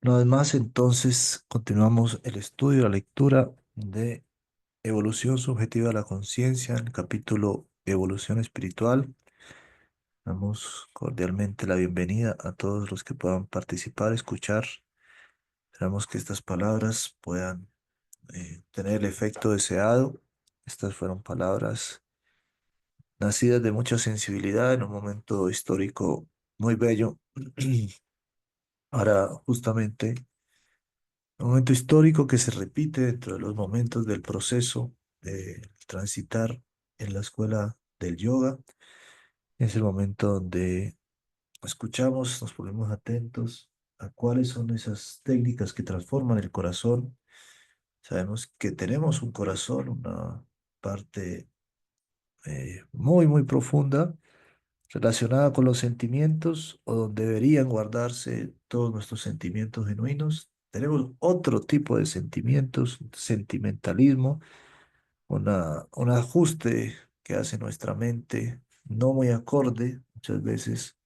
Una vez más, entonces, continuamos el estudio, la lectura de Evolución Subjetiva de la Conciencia, en el capítulo Evolución Espiritual. Damos cordialmente la bienvenida a todos los que puedan participar, escuchar. Esperamos que estas palabras puedan tener el efecto deseado. Estas fueron palabras nacidas de mucha sensibilidad en un momento histórico muy bello. Ahora, justamente, un momento histórico que se repite dentro de los momentos del proceso de transitar en la escuela del yoga. Es el momento donde escuchamos, nos ponemos atentos a cuáles son esas técnicas que transforman el corazón. Sabemos que tenemos un corazón, una parte muy, muy profunda relacionada con los sentimientos o donde deberían guardarse todos nuestros sentimientos genuinos. Tenemos otro tipo de sentimientos, sentimentalismo, un ajuste que hace nuestra mente no muy acorde muchas veces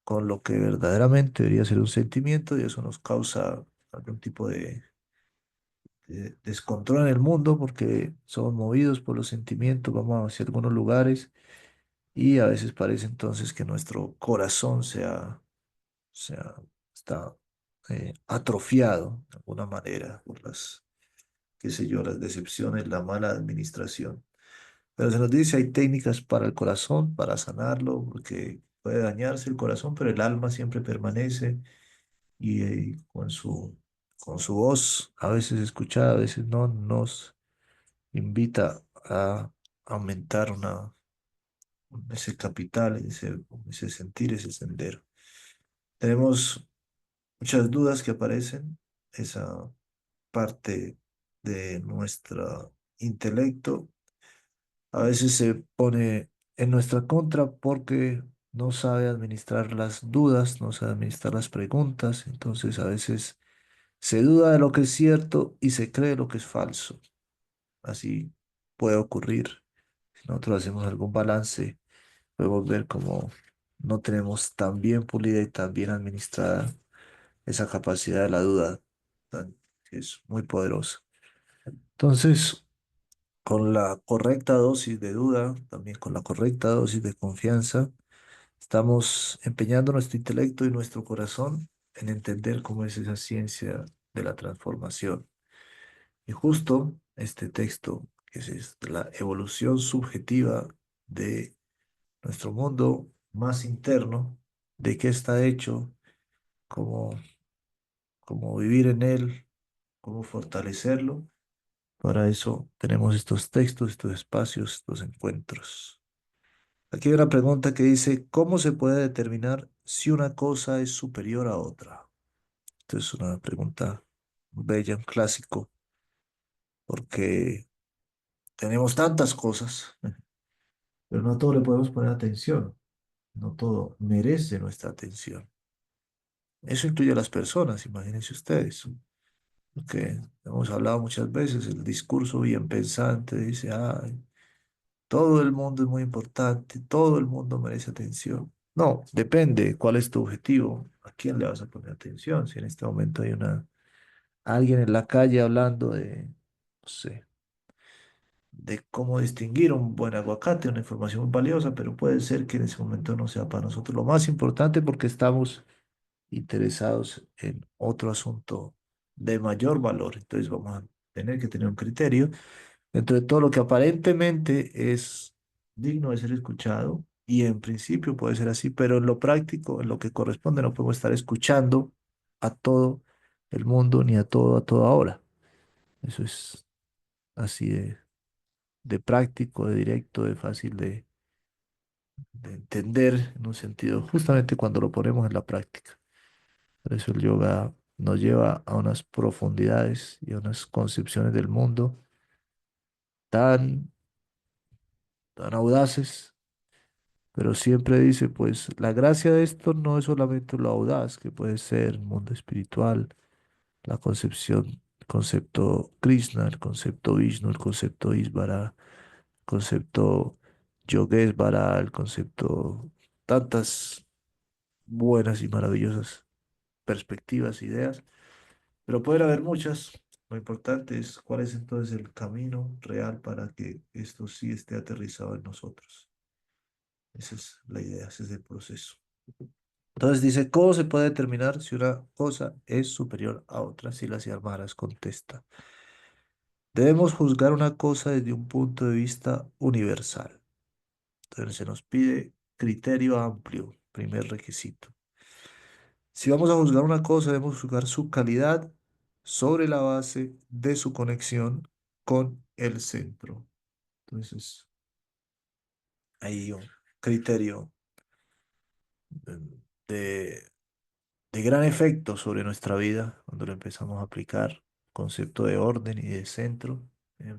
con lo que verdaderamente debería ser un sentimiento y eso nos causa algún tipo de descontrol en el mundo porque somos movidos por los sentimientos, vamos hacia algunos lugares y a veces parece entonces que nuestro corazón sea, está atrofiado de alguna manera por las, qué sé yo, las decepciones, la mala administración. Pero se nos dice, hay técnicas para el corazón, para sanarlo, porque puede dañarse el corazón, pero el alma siempre permanece y con su voz, a veces escuchada, a veces no, nos invita a aumentar ese capital, ese sentir, ese sendero. Tenemos muchas dudas que aparecen, esa parte de nuestro intelecto a veces se pone en nuestra contra porque no sabe administrar las dudas, no sabe administrar las preguntas, entonces a veces se duda de lo que es cierto y se cree lo que es falso. Así puede ocurrir. Si nosotros hacemos algún balance, podemos ver cómo no tenemos tan bien pulida y tan bien administrada esa capacidad de la duda, que es muy poderosa. Entonces, con la correcta dosis de duda, también con la correcta dosis de confianza, estamos empeñando nuestro intelecto y nuestro corazón en entender cómo es esa ciencia de la transformación. Y justo este texto, que es la evolución subjetiva de nuestro mundo más interno, de qué está hecho, cómo, cómo vivir en él, cómo fortalecerlo. Para eso tenemos estos textos, estos espacios, estos encuentros. Aquí hay una pregunta que dice, ¿cómo se puede determinar si una cosa es superior a otra? Esta es una pregunta bella, un clásico, porque tenemos tantas cosas, pero no a todo le podemos poner atención, no todo merece nuestra atención. Eso incluye a las personas, imagínense ustedes, porque hemos hablado muchas veces, el discurso bien pensante dice, ay, todo el mundo es muy importante, todo el mundo merece atención. No, depende cuál es tu objetivo, a quién le vas a poner atención. Si en este momento hay alguien en la calle hablando no sé, de cómo distinguir un buen aguacate, una información muy valiosa, pero puede ser que en ese momento no sea para nosotros lo más importante porque estamos interesados en otro asunto de mayor valor. Entonces vamos a tener que tener un criterio dentro de todo lo que aparentemente es digno de ser escuchado, y en principio puede ser así, pero en lo práctico, en lo que corresponde, no podemos estar escuchando a todo el mundo ni a toda hora. Eso es así de práctico, de directo, de fácil de entender en un sentido, justamente cuando lo ponemos en la práctica. Por eso el yoga nos lleva a unas profundidades y a unas concepciones del mundo tan, tan audaces. Pero siempre dice, pues la gracia de esto no es solamente lo audaz, que puede ser el mundo espiritual, la concepción, el concepto Krishna, el concepto Vishnu, el concepto Isvara, el concepto Yogesvara, el concepto tantas buenas y maravillosas perspectivas, ideas, pero pueden haber muchas. Lo importante es cuál es entonces el camino real para que esto sí esté aterrizado en nosotros. Esa es la idea, ese es el proceso. Entonces dice, ¿cómo se puede determinar si una cosa es superior a otra? Si las Armaras contesta. Debemos juzgar una cosa desde un punto de vista universal. Entonces se nos pide criterio amplio, primer requisito. Si vamos a juzgar una cosa, debemos juzgar su calidad sobre la base de su conexión con el centro. Entonces, hay un criterio em, de, de gran efecto sobre nuestra vida cuando lo empezamos a aplicar. Concepto de orden y de centro.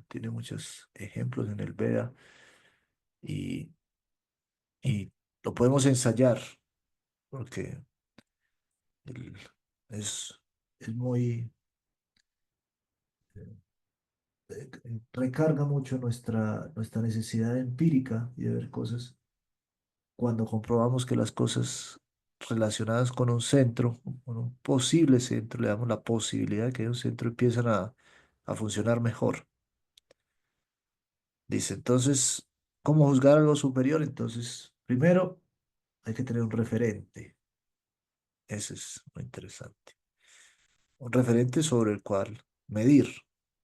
Tiene muchos ejemplos en el Veda y, y lo podemos ensayar porque el- es, es muy, recarga mucho nuestra necesidad empírica y de ver cosas. Cuando comprobamos que las cosas relacionadas con un centro, con un posible centro, le damos la posibilidad de que un centro empiezan a funcionar mejor. Dice, entonces, ¿cómo juzgar algo superior? Entonces, primero hay que tener un referente. Eso es muy interesante. Un referente sobre el cual medir,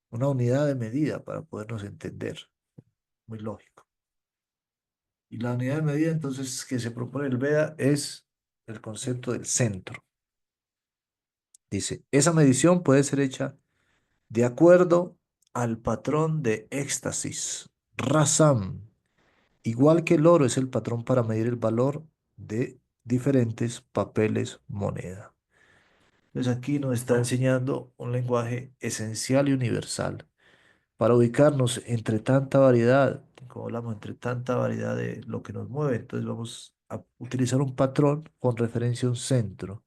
una unidad de medida para podernos entender. Muy lógico. Y la unidad de medida entonces que se propone el Veda es el concepto del centro. Dice, esa medición puede ser hecha de acuerdo al patrón de éxtasis, Rasam, igual que el oro es el patrón para medir el valor de diferentes papeles moneda. Entonces aquí nos está enseñando un lenguaje esencial y universal para ubicarnos entre tanta variedad, como hablamos, entre tanta variedad de lo que nos mueve. Entonces vamos a utilizar un patrón con referencia a un centro.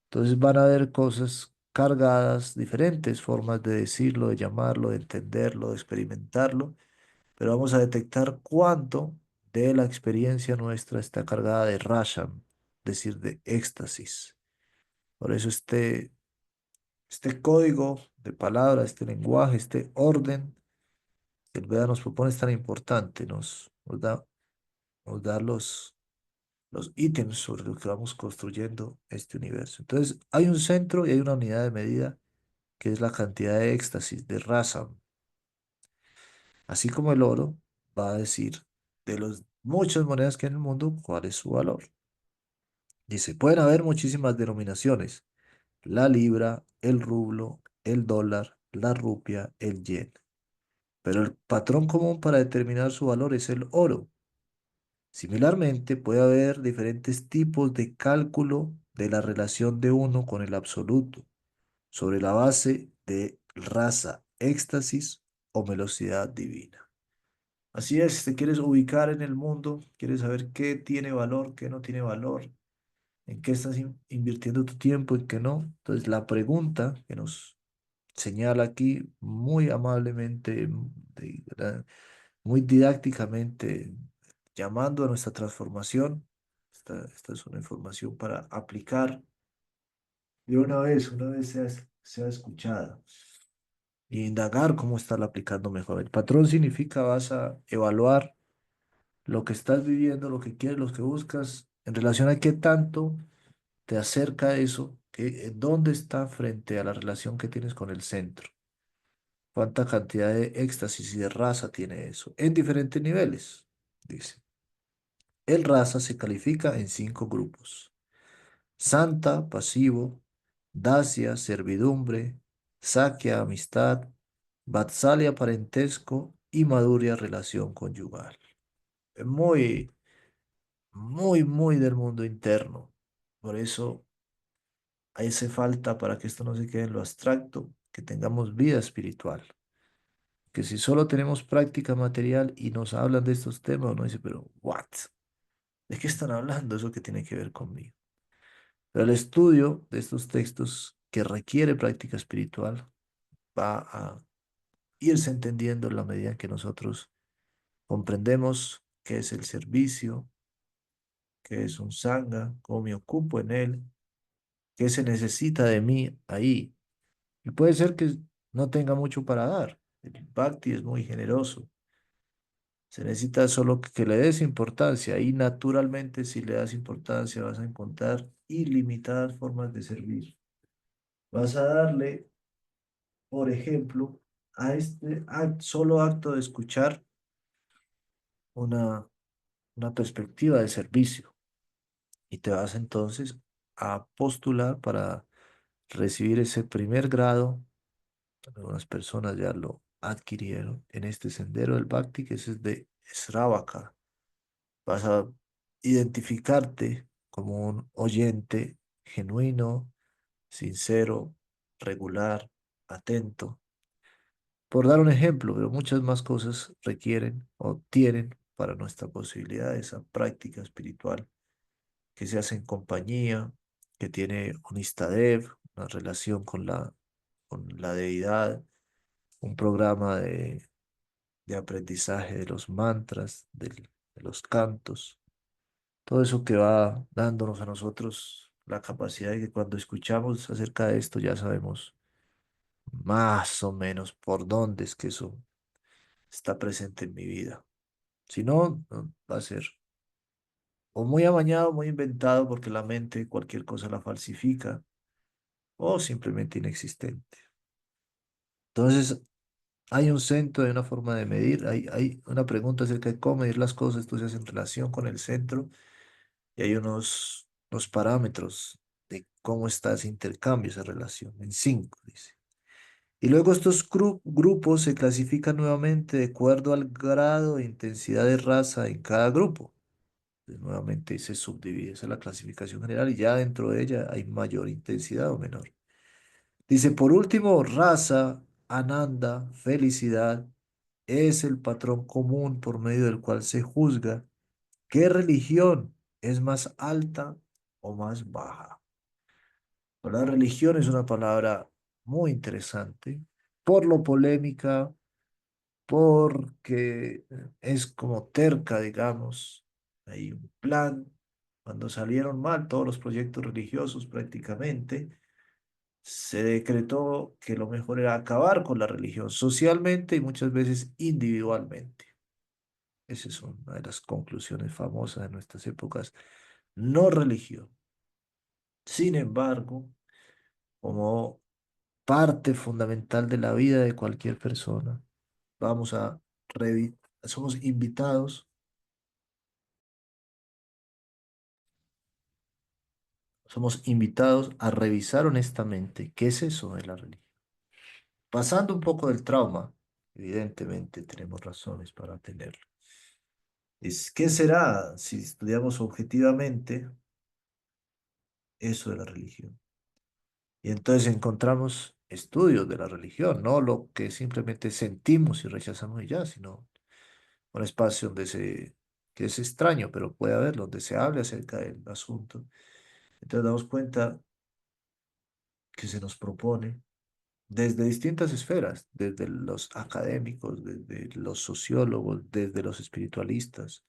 Entonces van a haber cosas cargadas, diferentes formas de decirlo, de llamarlo, de entenderlo, de experimentarlo, pero vamos a detectar cuánto de la experiencia nuestra está cargada de rasham, es decir, de éxtasis. Por eso este código de palabras, este lenguaje, este orden que el Veda nos propone es tan importante, nos da los ítems sobre los que vamos construyendo este universo. Entonces, hay un centro y hay una unidad de medida que es la cantidad de éxtasis, de rasam. Así como el oro va a decir de las muchas monedas que hay en el mundo, cuál es su valor. Dice, pueden haber muchísimas denominaciones, la libra, el rublo, el dólar, la rupia, el yen. Pero el patrón común para determinar su valor es el oro. Similarmente, puede haber diferentes tipos de cálculo de la relación de uno con el absoluto, sobre la base de raza, éxtasis o velocidad divina. Así es, te quieres ubicar en el mundo, quieres saber qué tiene valor, qué no tiene valor, en qué estás invirtiendo tu tiempo, en qué no. Entonces, la pregunta que nos señala aquí muy amablemente, muy didácticamente, llamando a nuestra transformación. Esta es una información para aplicar de una vez sea escuchada y indagar cómo estarla aplicando mejor. El patrón significa vas a evaluar lo que estás viviendo, lo que quieres, lo que buscas, en relación a qué tanto te acerca a eso, dónde está frente a la relación que tienes con el centro. ¿Cuánta cantidad de éxtasis y de raza tiene eso? En diferentes niveles, dice. El raza se califica en 5 grupos. Santa, pasivo, dacia, servidumbre, saquia, amistad, vatsalya, parentesco y maduria, relación conyugal. Muy, muy del mundo interno. Por eso hace falta para que esto no se quede en lo abstracto, que tengamos vida espiritual. Que si solo tenemos práctica material y nos hablan de estos temas, uno dice, pero ¿what? ¿De qué están hablando? ¿Eso que tiene que ver conmigo? Pero el estudio de estos textos que requiere práctica espiritual va a irse entendiendo en la medida en que nosotros comprendemos qué es el servicio, qué es un sangha, cómo me ocupo en él, ¿Qué se necesita de mí ahí? Y puede ser que no tenga mucho para dar. El Bhakti es muy generoso. Se necesita solo que le des importancia. Y naturalmente, si le das importancia, vas a encontrar ilimitadas formas de servir. Vas a darle, por ejemplo, a este solo acto de escuchar una, una perspectiva de servicio. Y te vas entonces a postular para recibir ese primer grado. Algunas personas ya lo adquirieron en este sendero del Bhakti, que es de Sravaka. Vas a identificarte como un oyente genuino, sincero, regular, atento. Por dar un ejemplo, pero muchas más cosas requieren o tienen para nuestra posibilidad esa práctica espiritual que se hace en compañía, que tiene un istadev, una relación con la deidad, un programa de aprendizaje de los mantras, de los cantos, todo eso que va dándonos a nosotros la capacidad de que cuando escuchamos acerca de esto ya sabemos más o menos por dónde es que eso está presente en mi vida. Si no, va a ser o muy amañado, muy inventado, porque la mente cualquier cosa la falsifica, o simplemente inexistente. Entonces, hay un centro, hay una forma de medir, hay una pregunta acerca de cómo medir las cosas, esto se hace en relación con el centro, y hay unos parámetros de cómo está ese intercambio, esa relación, en cinco, dice. Y luego estos grupos se clasifican nuevamente de acuerdo al grado de intensidad de raza en cada grupo. Entonces, nuevamente se subdivide, esa es la clasificación general, y ya dentro de ella hay mayor intensidad o menor. Dice, por último, raza, ananda, felicidad, es el patrón común por medio del cual se juzga qué religión es más alta o más baja. La religión es una palabra muy interesante por lo polémica, porque es como terca, digamos. Hay un plan. Cuando salieron mal todos los proyectos religiosos prácticamente, se decretó que lo mejor era acabar con la religión socialmente y muchas veces individualmente. Esa es una de las conclusiones famosas de nuestras épocas. No religión. Sin embargo, como parte fundamental de la vida de cualquier persona, vamos a somos invitados a revisar honestamente qué es eso de la religión. Pasando un poco del trauma, evidentemente tenemos razones para tenerlo. ¿Qué será si estudiamos objetivamente eso de la religión? Y entonces encontramos estudios de la religión, no lo que simplemente sentimos y rechazamos y ya, sino un espacio que es extraño, pero puede haber, donde se hable acerca del asunto. Entonces damos cuenta que se nos propone desde distintas esferas, desde los académicos, desde los sociólogos, desde los espiritualistas.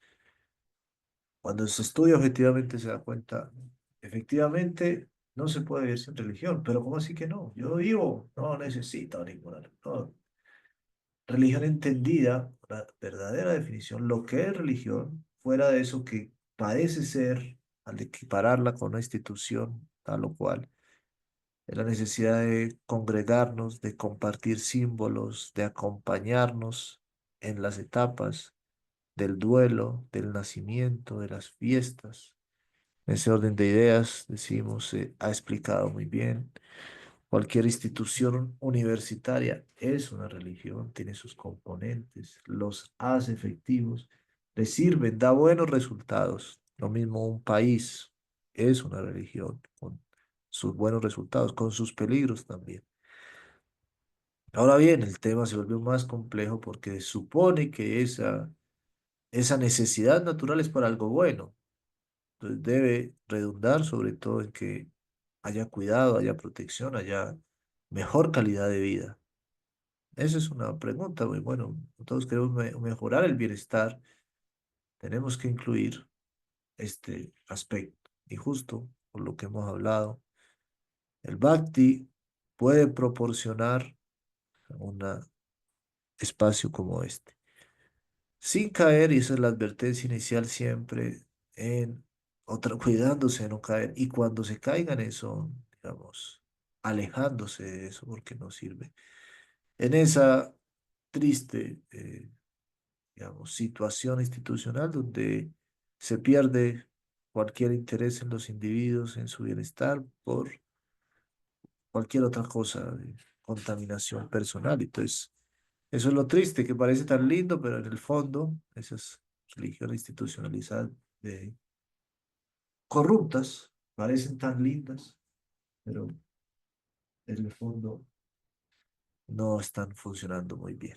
Cuando se estudia objetivamente se da cuenta, efectivamente, no se puede vivir sin religión, pero ¿cómo así que no? Yo vivo, no necesito ninguna. No. Religión entendida, la verdadera definición, lo que es religión, fuera de eso que parece ser, al equipararla con una institución tal o cual, es la necesidad de congregarnos, de compartir símbolos, de acompañarnos en las etapas del duelo, del nacimiento, de las fiestas. En ese orden de ideas, decimos, se ha explicado muy bien. Cualquier institución universitaria es una religión, tiene sus componentes, los hace efectivos, le sirven, da buenos resultados. Lo mismo un país es una religión con sus buenos resultados, con sus peligros también. Ahora bien, el tema se volvió más complejo porque supone que esa necesidad natural es para algo bueno. Entonces debe redundar sobre todo en que haya cuidado, haya protección, haya mejor calidad de vida. Esa es una pregunta muy bueno. Todos queremos mejorar el bienestar. Tenemos que incluir este aspecto. Y justo por lo que hemos hablado, El Bhakti puede proporcionar un espacio como este, sin caer, y esa es la advertencia inicial siempre, en otra, cuidándose de no caer, y cuando se caigan eso, digamos, alejándose de eso porque no sirve. En esa triste, digamos, situación institucional donde se pierde cualquier interés en los individuos, en su bienestar, por cualquier otra cosa, de contaminación personal. Entonces, eso es lo triste, que parece tan lindo, pero en el fondo, esas religiones institucionalizadas, corruptas, parecen tan lindas, pero en el fondo no están funcionando muy bien.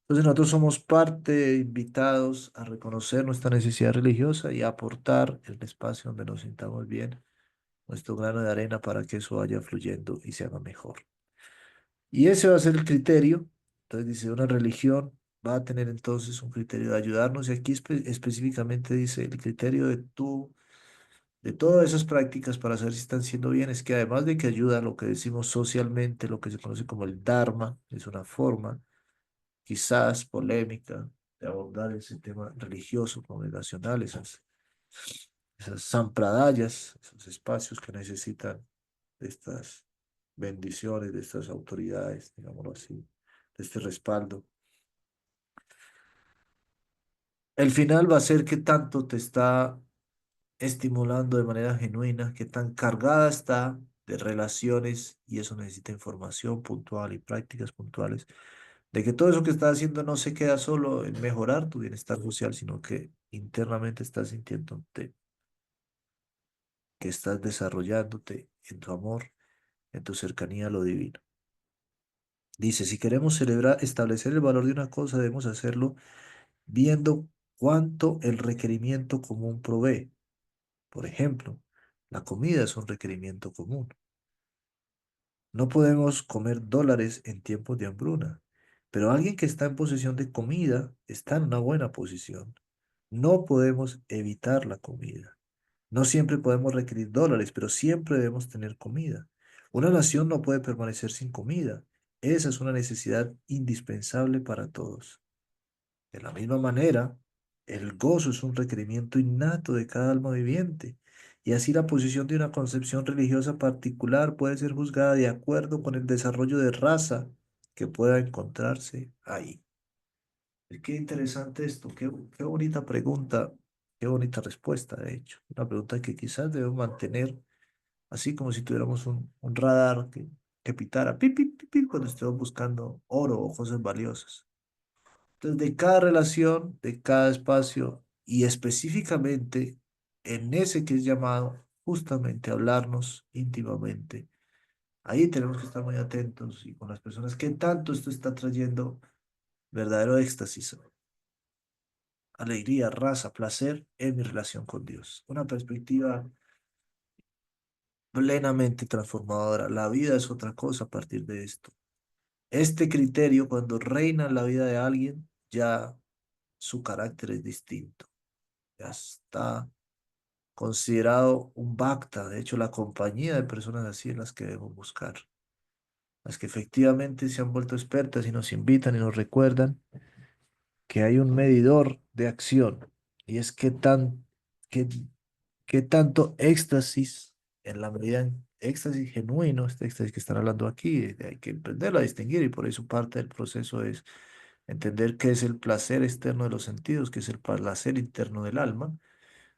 Entonces nosotros somos parte, invitados a reconocer nuestra necesidad religiosa y a aportar el espacio donde nos sintamos bien, nuestro grano de arena para que eso vaya fluyendo y se haga mejor. Y ese va a ser el criterio. Entonces dice, una religión va a tener entonces un criterio de ayudarnos y aquí específicamente dice el criterio de todas esas prácticas para saber si están siendo bien, es que además de que ayuda a lo que decimos socialmente, lo que se conoce como el Dharma, es una forma quizás polémica de abordar ese tema religioso, congregacional, esas sampradayas, esos espacios que necesitan de estas bendiciones, de estas autoridades, digámoslo así, de este respaldo. El final va a ser qué tanto te está estimulando de manera genuina, qué tan cargada está de relaciones, y eso necesita información puntual y prácticas puntuales, de que todo eso que estás haciendo no se queda solo en mejorar tu bienestar social, sino que internamente estás sintiéndote que estás desarrollándote en tu amor, en tu cercanía a lo divino. Dice, si queremos celebrar, establecer el valor de una cosa, debemos hacerlo viendo cuánto el requerimiento común provee. Por ejemplo, la comida es un requerimiento común. No podemos comer dólares en tiempos de hambruna, pero alguien que está en posesión de comida está en una buena posición. No podemos evitar la comida. No siempre podemos requerir dólares, pero siempre debemos tener comida. Una nación no puede permanecer sin comida. Esa es una necesidad indispensable para todos. De la misma manera, el gozo es un requerimiento innato de cada alma viviente, y así la posición de una concepción religiosa particular puede ser juzgada de acuerdo con el desarrollo de raza que pueda encontrarse ahí. Qué interesante esto, qué bonita pregunta, qué bonita respuesta, de hecho. Una pregunta que quizás debemos mantener así como si tuviéramos un radar que pitara pip, pip, pip, pip, cuando estemos buscando oro o cosas valiosas. Entonces, de cada relación, de cada espacio y específicamente en ese que es llamado justamente hablarnos íntimamente, ahí tenemos que estar muy atentos y con las personas que tanto esto está trayendo verdadero éxtasis, alegría, raza, placer en mi relación con Dios. Una perspectiva plenamente transformadora. La vida es otra cosa a partir de esto. Este criterio, cuando reina en la vida de alguien, ya su carácter es distinto. Ya está considerado un bhakta. De hecho, la compañía de personas así es las que debemos buscar. Las que efectivamente se han vuelto expertas y nos invitan y nos recuerdan que hay un medidor de acción. Y es qué, qué tanto éxtasis, en la medida en éxtasis genuino, este éxtasis que están hablando aquí, hay que aprenderlo a distinguir, y por eso parte del proceso es entender qué es el placer externo de los sentidos, qué es el placer interno del alma,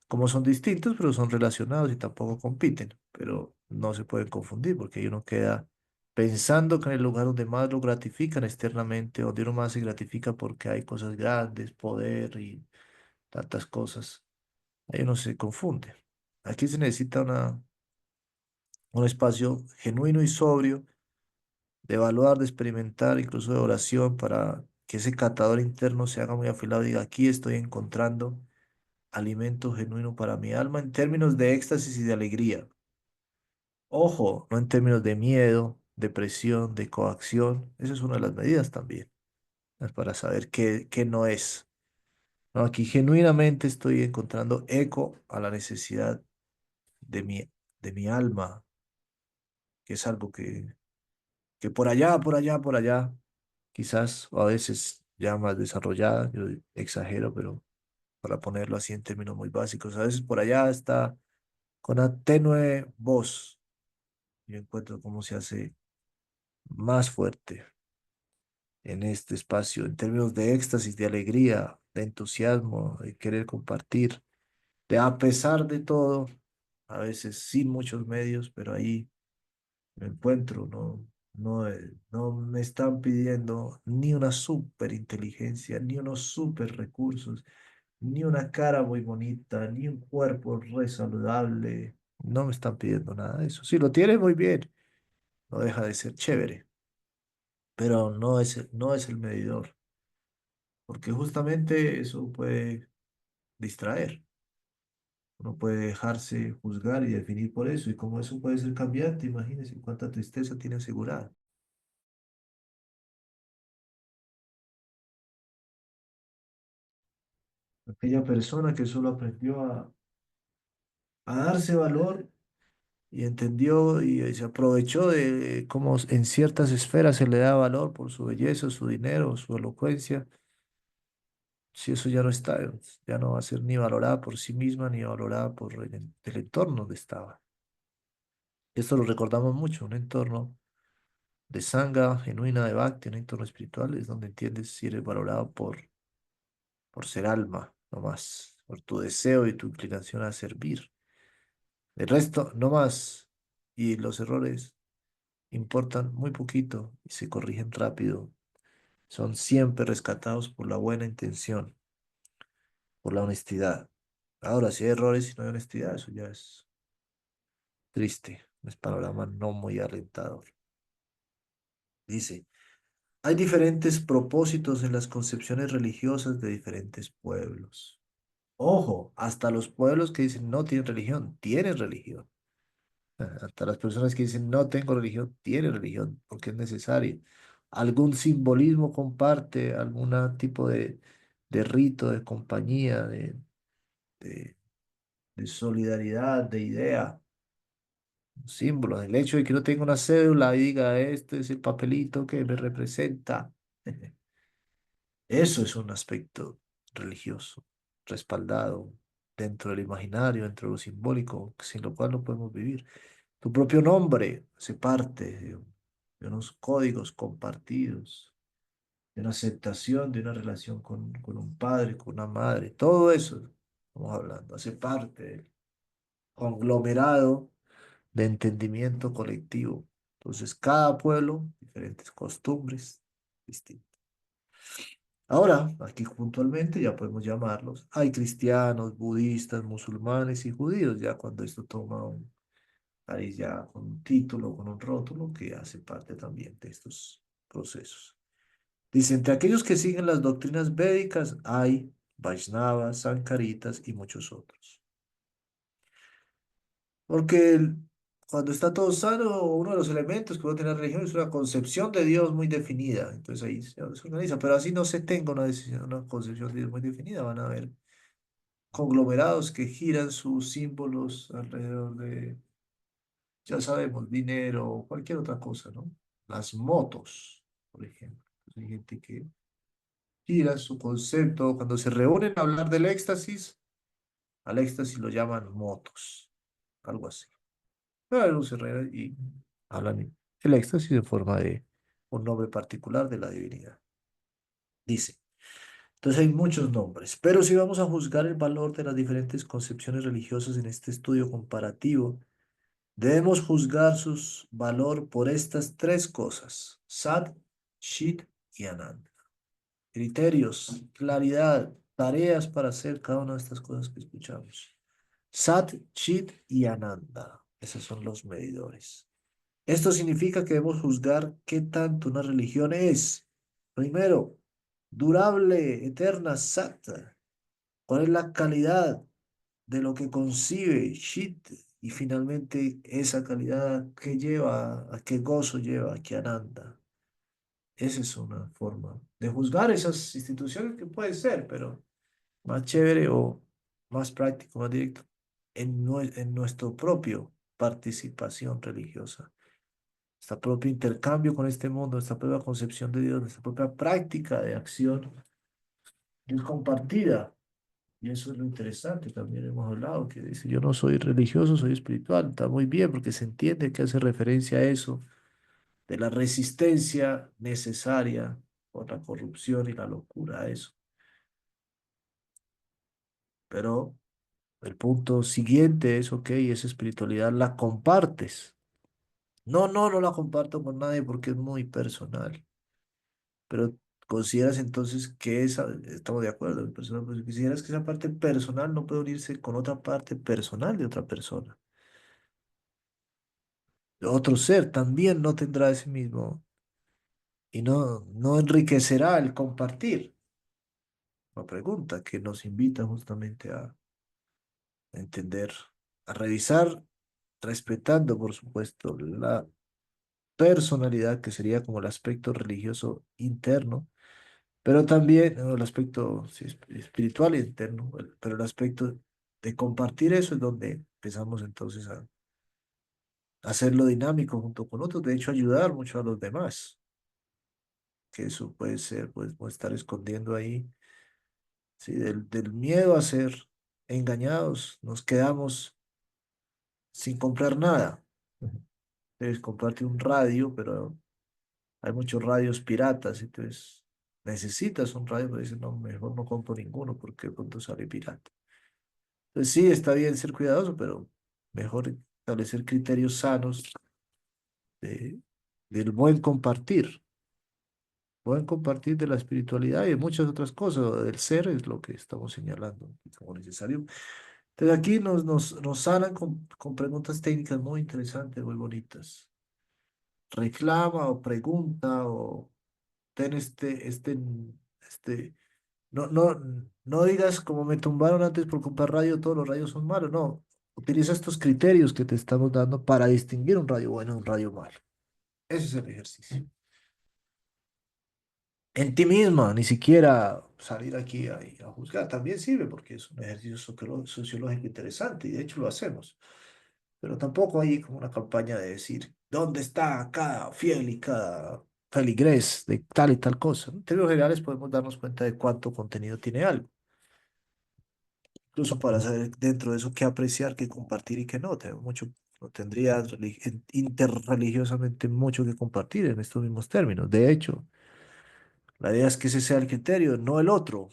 como son distintos, pero son relacionados y tampoco compiten, pero no se pueden confundir porque ahí uno queda pensando que en el lugar donde más lo gratifican externamente, donde uno más se gratifica porque hay cosas grandes, poder y tantas cosas, ahí uno se confunde. Aquí se necesita un espacio genuino y sobrio de evaluar, de experimentar, incluso de oración, para que ese catador interno se haga muy afilado y diga, aquí estoy encontrando alimento genuino para mi alma en términos de éxtasis y de alegría. Ojo, no en términos de miedo, depresión, de coacción. Esa es una de las medidas también. Es para saber qué no es. No, aquí genuinamente estoy encontrando eco a la necesidad de mi alma, que es algo que por allá, por allá, por allá, quizás, o a veces ya más desarrollada, yo exagero, pero para ponerlo así en términos muy básicos, a veces por allá está con una tenue voz. Yo encuentro cómo se hace más fuerte en este espacio en términos de éxtasis, de alegría, de entusiasmo, de querer compartir, de a pesar de todo, a veces sin muchos medios, pero ahí me encuentro, no me están pidiendo ni una super inteligencia, ni unos super recursos, ni una cara muy bonita, ni un cuerpo re saludable. No me están pidiendo nada de eso. Si lo tienes muy bien, no deja de ser chévere, pero no es el medidor, porque justamente eso puede distraer. Uno puede dejarse juzgar y definir por eso, y como eso puede ser cambiante, imagínense cuánta tristeza tiene asegurada. Aquella persona que solo aprendió a darse valor y entendió y se aprovechó de cómo en ciertas esferas se le da valor por su belleza, su dinero, su elocuencia. Si eso ya no está, ya no va a ser ni valorada por sí misma ni valorada por el entorno donde estaba. Esto lo recordamos mucho, un entorno de sanga genuina de bhakti, un entorno espiritual, es donde entiendes si eres valorado por ser alma, no más, por tu deseo y tu inclinación a servir. El resto, no más. Y los errores importan muy poquito y se corrigen rápido. Son siempre rescatados por la buena intención, por la honestidad. Ahora, si hay errores y no hay honestidad, eso ya es triste, es panorama no muy alentador. Dice, hay diferentes propósitos en las concepciones religiosas de diferentes pueblos. Ojo, hasta los pueblos que dicen no tienen religión, tienen religión. Hasta las personas que dicen no tengo religión, tienen religión, porque es necesario. Algún simbolismo comparte, algún tipo de rito, de compañía, de, de solidaridad, de idea, símbolo. El hecho de que no tenga una cédula y diga, este es el papelito que me representa. Eso es un aspecto religioso, respaldado dentro del imaginario, dentro de lo simbólico, sin lo cual no podemos vivir. Tu propio nombre hace parte de unos códigos compartidos, de una aceptación, de una relación con un padre, con una madre. Todo eso, estamos hablando, hace parte del conglomerado de entendimiento colectivo. Entonces, cada pueblo, diferentes costumbres distintas. Ahora, aquí puntualmente ya podemos llamarlos. Hay cristianos, budistas, musulmanes y judíos, ya cuando esto toma un país ya con un título, con un rótulo que hace parte también de estos procesos. Dice, entre aquellos que siguen las doctrinas védicas hay Vaishnavas, Sankaritas y muchos otros. Porque cuando está todo sano, uno de los elementos que va a tener la religión es una concepción de Dios muy definida. Entonces ahí se organiza, pero así no se tenga una, una concepción de Dios muy definida, van a haber conglomerados que giran sus símbolos alrededor de, ya sabemos, dinero o cualquier otra cosa, ¿no? Las motos, por ejemplo. Hay gente que gira su concepto, cuando se reúnen a hablar del éxtasis, al éxtasis lo llaman motos, algo así. Pero se reúnen y hablan el éxtasis en forma de un nombre particular de la divinidad. Dice, entonces hay muchos nombres, pero si vamos a juzgar el valor de las diferentes concepciones religiosas en este estudio comparativo, debemos juzgar su valor por estas tres cosas: Sat, Chit y Anand. Criterios, claridad, tareas para hacer cada una de estas cosas que escuchamos. Sat, Chit y Ananda. Esos son los medidores. Esto significa que debemos juzgar qué tanto una religión es. Primero, durable, eterna, Sat. ¿Cuál es la calidad de lo que concibe Chit? Y finalmente, esa calidad que lleva, a qué gozo lleva, a qué Ananda. Esa es una forma de juzgar esas instituciones que puede ser, pero más chévere o más práctico, más directo, en nuestro propio participación religiosa. nuestra propio intercambio con este mundo, nuestra propia concepción de Dios, nuestra propia práctica de acción es compartida. Y eso es lo interesante, también hemos hablado, que dice, yo no soy religioso, soy espiritual. Está muy bien porque se entiende que hace referencia a eso, de la resistencia necesaria por la corrupción y la locura, a eso. Pero el punto siguiente es, ok, esa espiritualidad la compartes. No, no, no la comparto con nadie porque es muy personal. Pero consideras entonces que esa, estamos de acuerdo, personal, pero consideras que esa parte personal no puede unirse con otra parte personal de otra persona. Otro ser también no tendrá ese mismo y no enriquecerá el compartir. Una pregunta que nos invita justamente a entender, a revisar, respetando, por supuesto, la personalidad, que sería como el aspecto religioso interno, pero también el aspecto sí, espiritual interno, pero el aspecto de compartir eso es donde empezamos entonces a hacerlo dinámico junto con otros, de hecho ayudar mucho a los demás, que eso puede ser, pues, no estar escondiendo ahí, sí, del miedo a ser engañados, nos quedamos sin comprar nada. Ujú. Debes comprarte un radio, pero hay muchos radios piratas, entonces necesitas un radio, pero dices, no, mejor no compro ninguno porque de pronto sale pirata. Entonces sí, está bien ser cuidadoso, pero mejor establecer criterios sanos de, del buen compartir de la espiritualidad y de muchas otras cosas, del ser es lo que estamos señalando como necesario. Entonces aquí nos sanan con preguntas técnicas muy interesantes, muy bonitas. Reclama o pregunta o ten este, no digas como me tumbaron antes por comprar radio, todos los radios son malos, no. Utiliza estos criterios que te estamos dando para distinguir un radio bueno de un radio malo. Ese es el ejercicio. En ti misma, ni siquiera salir aquí a juzgar, también sirve porque es un ejercicio sociológico interesante y de hecho lo hacemos. Pero tampoco hay como una campaña de decir, ¿dónde está cada fiel y cada feligrés de tal y tal cosa? En términos generales podemos darnos cuenta de cuánto contenido tiene algo, incluso para saber dentro de eso qué apreciar, qué compartir y qué no. Tenemos mucho, no tendría interreligiosamente mucho que compartir en estos mismos términos. De hecho, la idea es que ese sea el criterio, no el otro,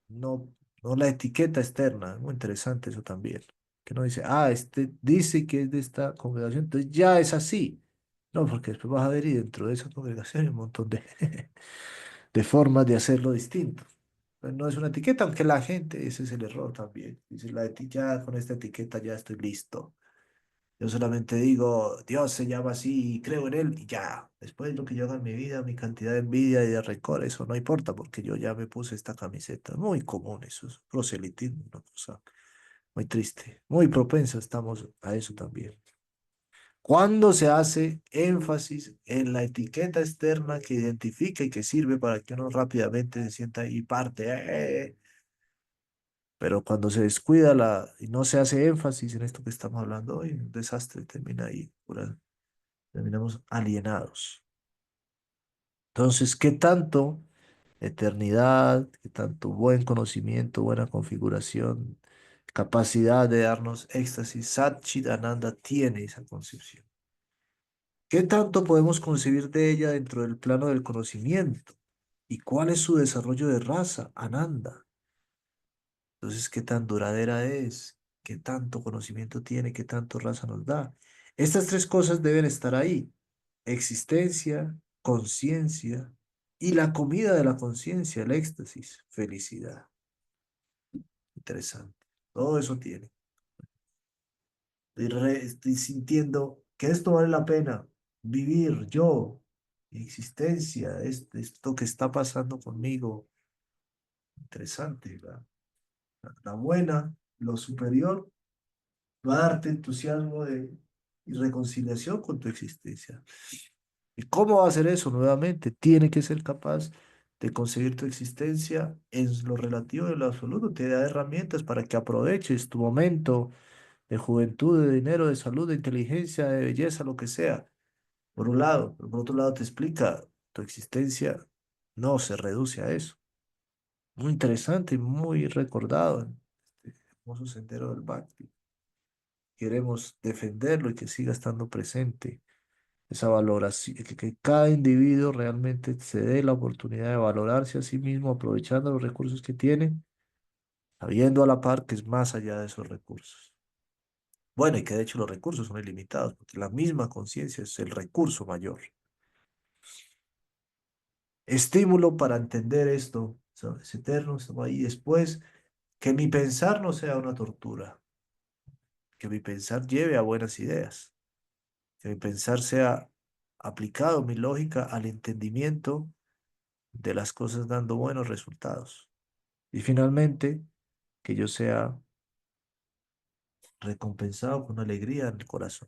no, no la etiqueta externa. Es muy interesante eso también. Que no dice, ah, este dice que es de esta congregación, entonces ya es así. No, porque después vas a ver y dentro de esa congregación hay un montón de, de formas de hacerlo distinto. Pues no es una etiqueta, aunque la gente, ese es el error también. Dice, ya con esta etiqueta ya estoy listo. Yo solamente digo, Dios se llama así y creo en él y ya. Después lo que yo haga en mi vida, mi cantidad de envidia y de rencor, eso no importa porque yo ya me puse esta camiseta. Muy común eso, es proselitismo, una cosa muy triste. Muy propensa estamos a eso también. Cuando se hace énfasis en la etiqueta externa que identifica y que sirve para que uno rápidamente se sienta ahí parte, pero cuando se descuida y no se hace énfasis en esto que estamos hablando hoy, un desastre termina ahí, terminamos alienados. Entonces, ¿qué tanto eternidad, qué tanto buen conocimiento, buena configuración, capacidad de darnos éxtasis, Satchitananda tiene esa concepción? ¿Qué tanto podemos concebir de ella dentro del plano del conocimiento? ¿Y cuál es su desarrollo de raza, Ananda? Entonces, ¿qué tan duradera es? ¿Qué tanto conocimiento tiene? ¿Qué tanto raza nos da? Estas tres cosas deben estar ahí. Existencia, conciencia y la comida de la conciencia, el éxtasis, felicidad. Interesante. Todo eso tiene. Estoy sintiendo que esto vale la pena. Vivir yo, mi existencia, esto que está pasando conmigo. Interesante. La buena, lo superior, va a darte entusiasmo y reconciliación con tu existencia. ¿Y cómo va a hacer eso? Nuevamente, tiene que ser capaz de conseguir tu existencia en lo relativo y en lo absoluto. Te da herramientas para que aproveches tu momento de juventud, de dinero, de salud, de inteligencia, de belleza, lo que sea. por un lado, pero por otro lado te explica, tu existencia no se reduce a eso. Muy interesante y muy recordado en este hermoso sendero del Bhakti. Queremos defenderlo y que siga estando presente esa valoración, que cada individuo realmente se dé la oportunidad de valorarse a sí mismo, aprovechando los recursos que tiene, sabiendo a la par que es más allá de esos recursos. Bueno, y que de hecho los recursos son ilimitados, porque la misma conciencia es el recurso mayor. Estímulo para entender esto, es eterno, estamos ahí después, que mi pensar no sea una tortura, que mi pensar lleve a buenas ideas, que mi pensar sea aplicado, mi lógica, al entendimiento de las cosas dando buenos resultados. Y finalmente, que yo sea recompensado con alegría en el corazón.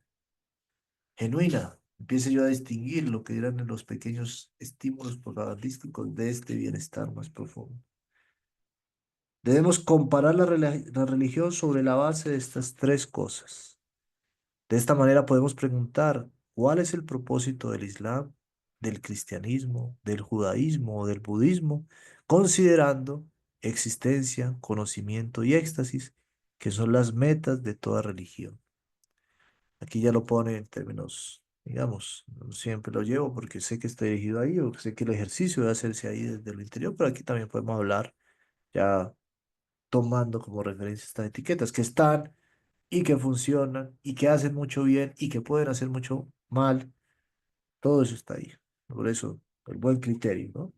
Genuina, empiece yo a distinguir lo que dirán en los pequeños estímulos propagandísticos de este bienestar más profundo. Debemos comparar la religión sobre la base de estas tres cosas. De esta manera podemos preguntar, ¿cuál es el propósito del Islam, del cristianismo, del judaísmo o del budismo, considerando existencia, conocimiento y éxtasis, que son las metas de toda religión? Aquí ya lo pone en términos, digamos, no siempre lo llevo porque sé que está dirigido ahí o sé que el ejercicio debe hacerse ahí desde lo interior, pero aquí también podemos hablar ya tomando como referencia estas etiquetas que están y que funcionan y que hacen mucho bien y que pueden hacer mucho mal. Todo eso está ahí. Por eso, el buen criterio, ¿no?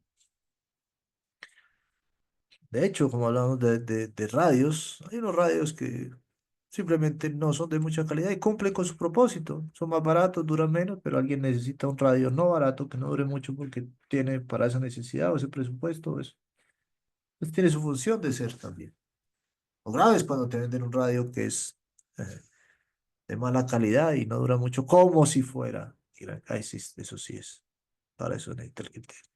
De hecho, como hablamos de radios, hay unos radios que simplemente no son de mucha calidad y cumplen con su propósito. Son más baratos, duran menos, pero alguien necesita un radio no barato que no dure mucho porque tiene para esa necesidad o ese presupuesto. Eso. Pues tiene su función de ser también. Lo grave es cuando te venden un radio que es eh, de mala calidad y no dura mucho, como si fuera. Mira, ay, sí, eso sí es. Para eso necesita el criterio.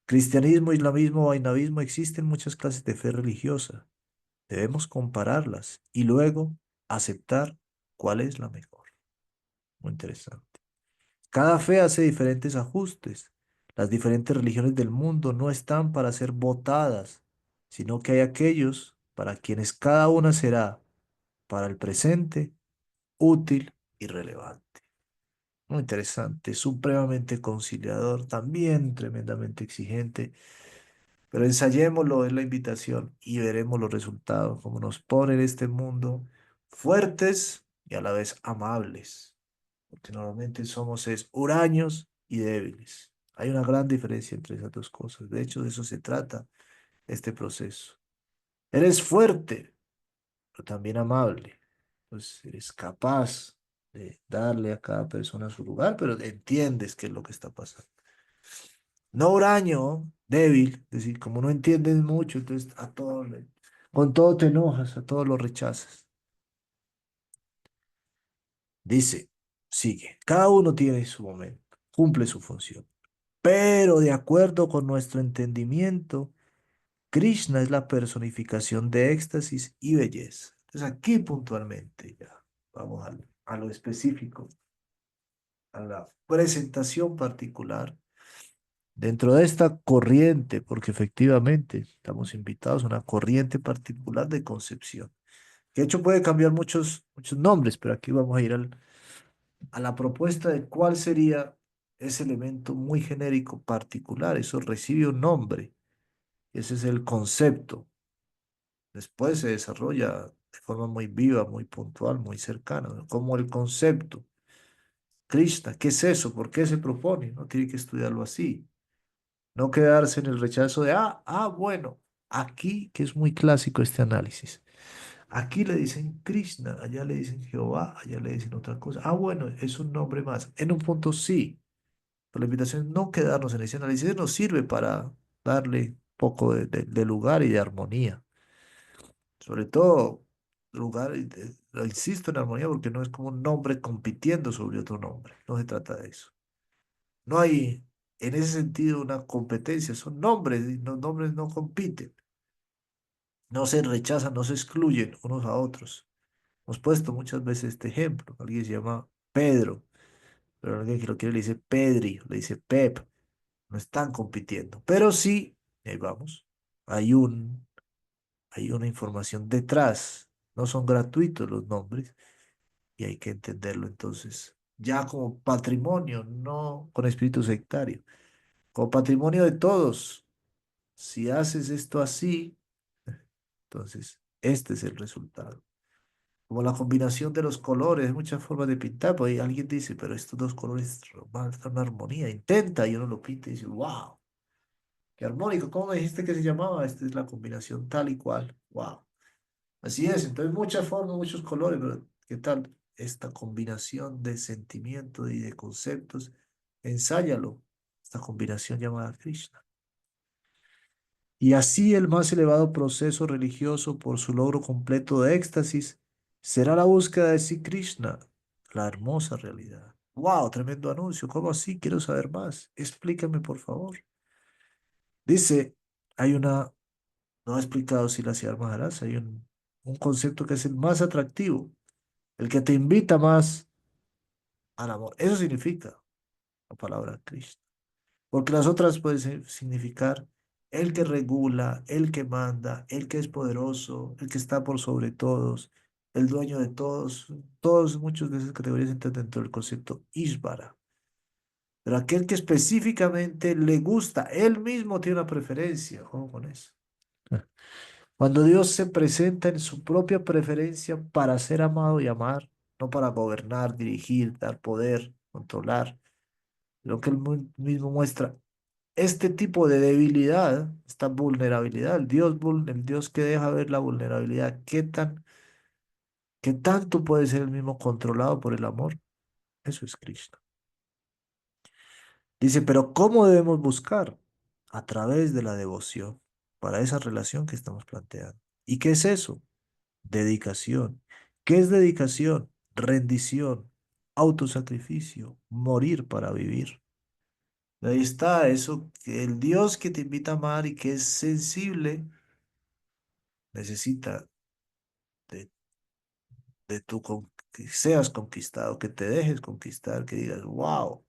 Cristianismo, islamismo, vainavismo, existen muchas clases de fe religiosa. Debemos compararlas y luego aceptar cuál es la mejor. Muy interesante. Cada fe hace diferentes ajustes. Las diferentes religiones del mundo no están para ser votadas, sino que hay aquellos para quienes cada una será, para el presente, útil y relevante. Muy interesante, supremamente conciliador, también tremendamente exigente, pero ensayémoslo, es la invitación y veremos los resultados, como nos pone en este mundo fuertes y a la vez amables, porque normalmente somos es huraños y débiles. Hay una gran diferencia entre esas dos cosas. De hecho, de eso se trata este proceso. Eres fuerte, pero también amable. Pues eres capaz de darle a cada persona su lugar, pero entiendes qué es lo que está pasando. No huraño, débil, es decir, como no entiendes mucho, entonces con todo te enojas, a todo lo rechazas. Dice, sigue, cada uno tiene su momento, cumple su función, pero de acuerdo con nuestro entendimiento, Krishna es la personificación de éxtasis y belleza. Entonces aquí puntualmente ya vamos a lo específico, a la presentación particular dentro de esta corriente, porque efectivamente estamos invitados a una corriente particular de concepción, que de hecho puede cambiar muchos nombres, pero aquí vamos a ir a la propuesta de cuál sería ese elemento muy genérico particular. Eso recibe un nombre, ese es el concepto. Después se desarrolla de forma muy viva, muy puntual, muy cercana, ¿no? Como el concepto. Krishna, ¿qué es eso? ¿Por qué se propone? No tiene que estudiarlo así. No quedarse en el rechazo de, bueno, aquí, que es muy clásico este análisis. Aquí le dicen Krishna, allá le dicen Jehová, allá le dicen otra cosa. Bueno, es un nombre más. En un punto sí, pero la invitación es no quedarnos en ese análisis, nos sirve para darle poco de lugar y de armonía. Sobre todo, lugar, lo insisto en armonía porque no es como un nombre compitiendo sobre otro nombre. No se trata de eso. No hay en ese sentido una competencia, son nombres y los nombres no compiten, no se rechazan, no se excluyen unos a otros. Hemos puesto muchas veces este ejemplo. Alguien se llama Pedro. Pero alguien que lo quiere le dice Pedri, le dice Pep. No están compitiendo. Pero sí, ahí vamos. Hay un, hay una información detrás. No son gratuitos los nombres y hay que entenderlo entonces. Ya como patrimonio, no con espíritu sectario. Como patrimonio de todos. Si haces esto así, entonces este es el resultado. Como la combinación de los colores, hay muchas formas de pintar, pues ahí alguien dice, pero estos dos colores van a estar en armonía. Intenta y uno lo pinta y dice, wow, qué armónico. ¿Cómo me dijiste que se llamaba? Esta es la combinación tal y cual. Wow. Así es, entonces muchas formas, muchos colores, pero ¿qué tal esta combinación de sentimientos y de conceptos? Ensáyalo, esta combinación llamada Krishna. Y así el más elevado proceso religioso por su logro completo de éxtasis será la búsqueda de Sri Krishna, la hermosa realidad. ¡Wow! Tremendo anuncio. ¿Cómo así? Quiero saber más. Explícame, por favor. Dice, hay una, no ha explicado si la Maharaj, hay un concepto que es el más atractivo, el que te invita más al amor. Eso significa la palabra Krishna. Porque las otras pueden significar el que regula, el que manda, el que es poderoso, el que está por sobre todos, el dueño de todos. Todos, muchas de esas categorías entran dentro del concepto Ishvara. Pero aquel que específicamente le gusta, él mismo tiene una preferencia. Ojo con eso. Cuando Dios se presenta en su propia preferencia para ser amado y amar, no para gobernar, dirigir, dar poder, controlar, lo que él mismo muestra este tipo de debilidad, esta vulnerabilidad, el Dios que deja ver la vulnerabilidad, qué tanto puede ser el mismo controlado por el amor? Eso es Cristo. Dice, pero ¿cómo debemos buscar? A través de la devoción, para esa relación que estamos planteando. ¿Y qué es eso? Dedicación. ¿Qué es dedicación? Rendición, autosacrificio, morir para vivir. Ahí está, eso, que el Dios que te invita a amar y que es sensible necesita de, que seas conquistado, que te dejes conquistar, que digas, wow,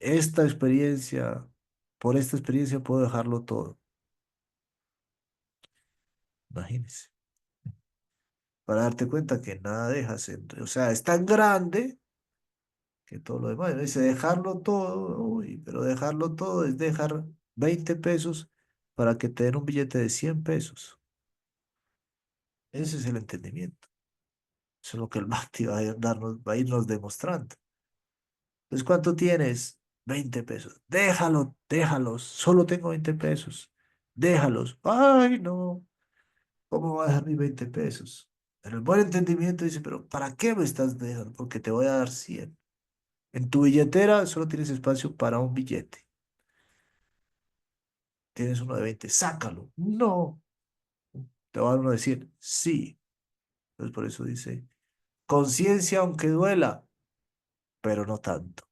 esta experiencia, por esta experiencia puedo dejarlo todo. Imagínese, para darte cuenta que nada dejas, o sea, es tan grande que todo lo demás. ¿No? Dice dejarlo todo, uy, pero dejarlo todo es dejar 20 pesos para que te den un billete de 100 pesos. Ese es el entendimiento. Eso es lo que el Bhakti va a va a irnos demostrando. Entonces, ¿cuánto tienes? 20 pesos. Déjalo, déjalos. Solo tengo 20 pesos. Déjalos. Ay, no. ¿Cómo voy a dejar mis 20 pesos? En el buen entendimiento dice, pero ¿para qué me estás dejando? Porque te voy a dar 100. En tu billetera solo tienes espacio para un billete. Tienes uno de 20. Sácalo. No. Te voy a dar uno de 100. Sí. Entonces, por eso dice, conciencia aunque duela, pero no tanto.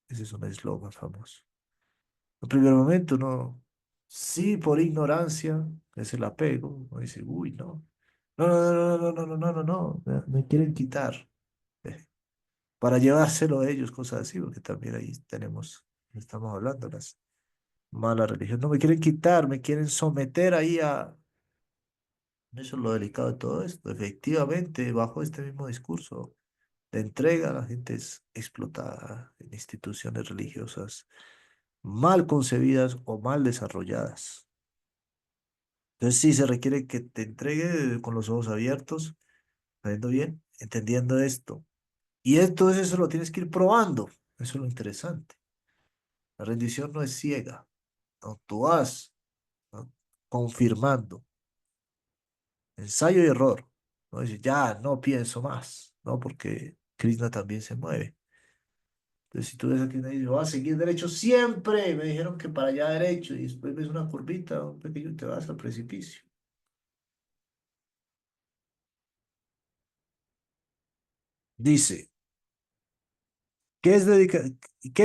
Ese es un eslogan famoso. En primer momento, no. Sí, por ignorancia, es el apego. Uno dice, uy, no. No, no, no, no, no, no, no, no, no, no. Me quieren quitar. eh, para llevárselo a ellos, cosas así, porque también ahí estamos hablando, las malas religiones. No me quieren quitar, me quieren someter ahí a. Eso es lo delicado de todo esto. Efectivamente, bajo este mismo discurso de entrega, la gente es explotada en instituciones religiosas mal concebidas o mal desarrolladas. Entonces sí se requiere que te entregue con los ojos abiertos, sabiendo bien, entendiendo esto. Y entonces eso lo tienes que ir probando. Eso es lo interesante. La rendición no es ciega. No, tú vas, ¿no? Confirmando. Ensayo y error. No dices, ya, no pienso más. No, porque Krishna también se mueve. Entonces, si tú ves a Krishna y dices, va a seguir derecho siempre. Me dijeron que para allá derecho. Y después ves una curvita, un pequeño, te vas al precipicio. Dice. ¿Qué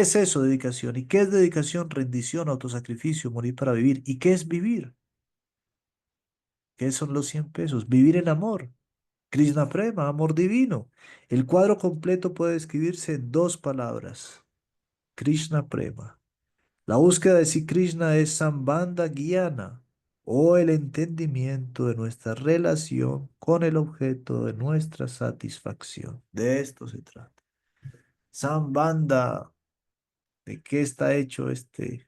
es eso, dedicación? ¿Y qué es dedicación? Rendición, autosacrificio, morir para vivir. ¿Y qué es vivir? ¿Qué son los 100 pesos? Vivir en amor. Krishna Prema, amor divino. El cuadro completo puede describirse en dos palabras. Krishna Prema. La búsqueda de Sri Krishna es Sambandha Gyana, o el entendimiento de nuestra relación con el objeto de nuestra satisfacción. De esto se trata. Sambandha, ¿de qué está hecho este,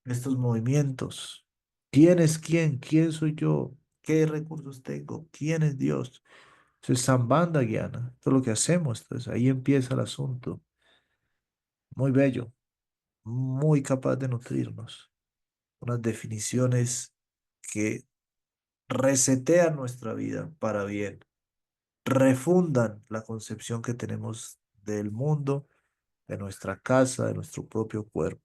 estos movimientos? ¿Quién es quién? ¿Quién soy yo? ¿Qué recursos tengo? ¿Quién es Dios? Eso es Sambandha Gyana. Esto es lo que hacemos. Entonces ahí empieza el asunto. Muy bello, muy capaz de nutrirnos. Unas definiciones que resetean nuestra vida para bien, refundan la concepción que tenemos del mundo, de nuestra casa, de nuestro propio cuerpo.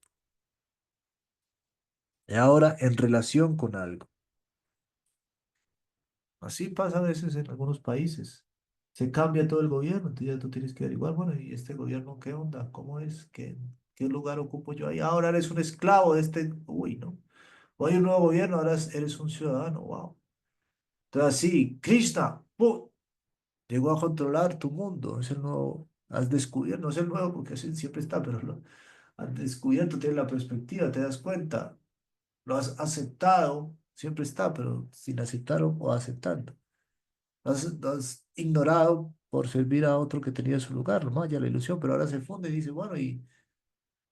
Y ahora, en relación con algo. Así pasa a veces en algunos países. Se cambia todo el gobierno, entonces ya tú tienes que averiguar, bueno, ¿y este gobierno qué onda? ¿Cómo es? ¿Qué lugar ocupo yo ahí? Ahora eres un esclavo de este, uy, ¿no? O hay un nuevo gobierno, ahora eres un ciudadano, wow. Entonces así, Krishna, ¡pum! Llegó a controlar tu mundo, es el nuevo, has descubierto, no es el nuevo porque así siempre está, pero lo has descubierto, tienes la perspectiva, te das cuenta, lo has aceptado, siempre está, pero sin aceptar o aceptando. Lo has ignorado por servir a otro que tenía su lugar, nomás ya la ilusión, pero ahora se funde y dice, bueno, y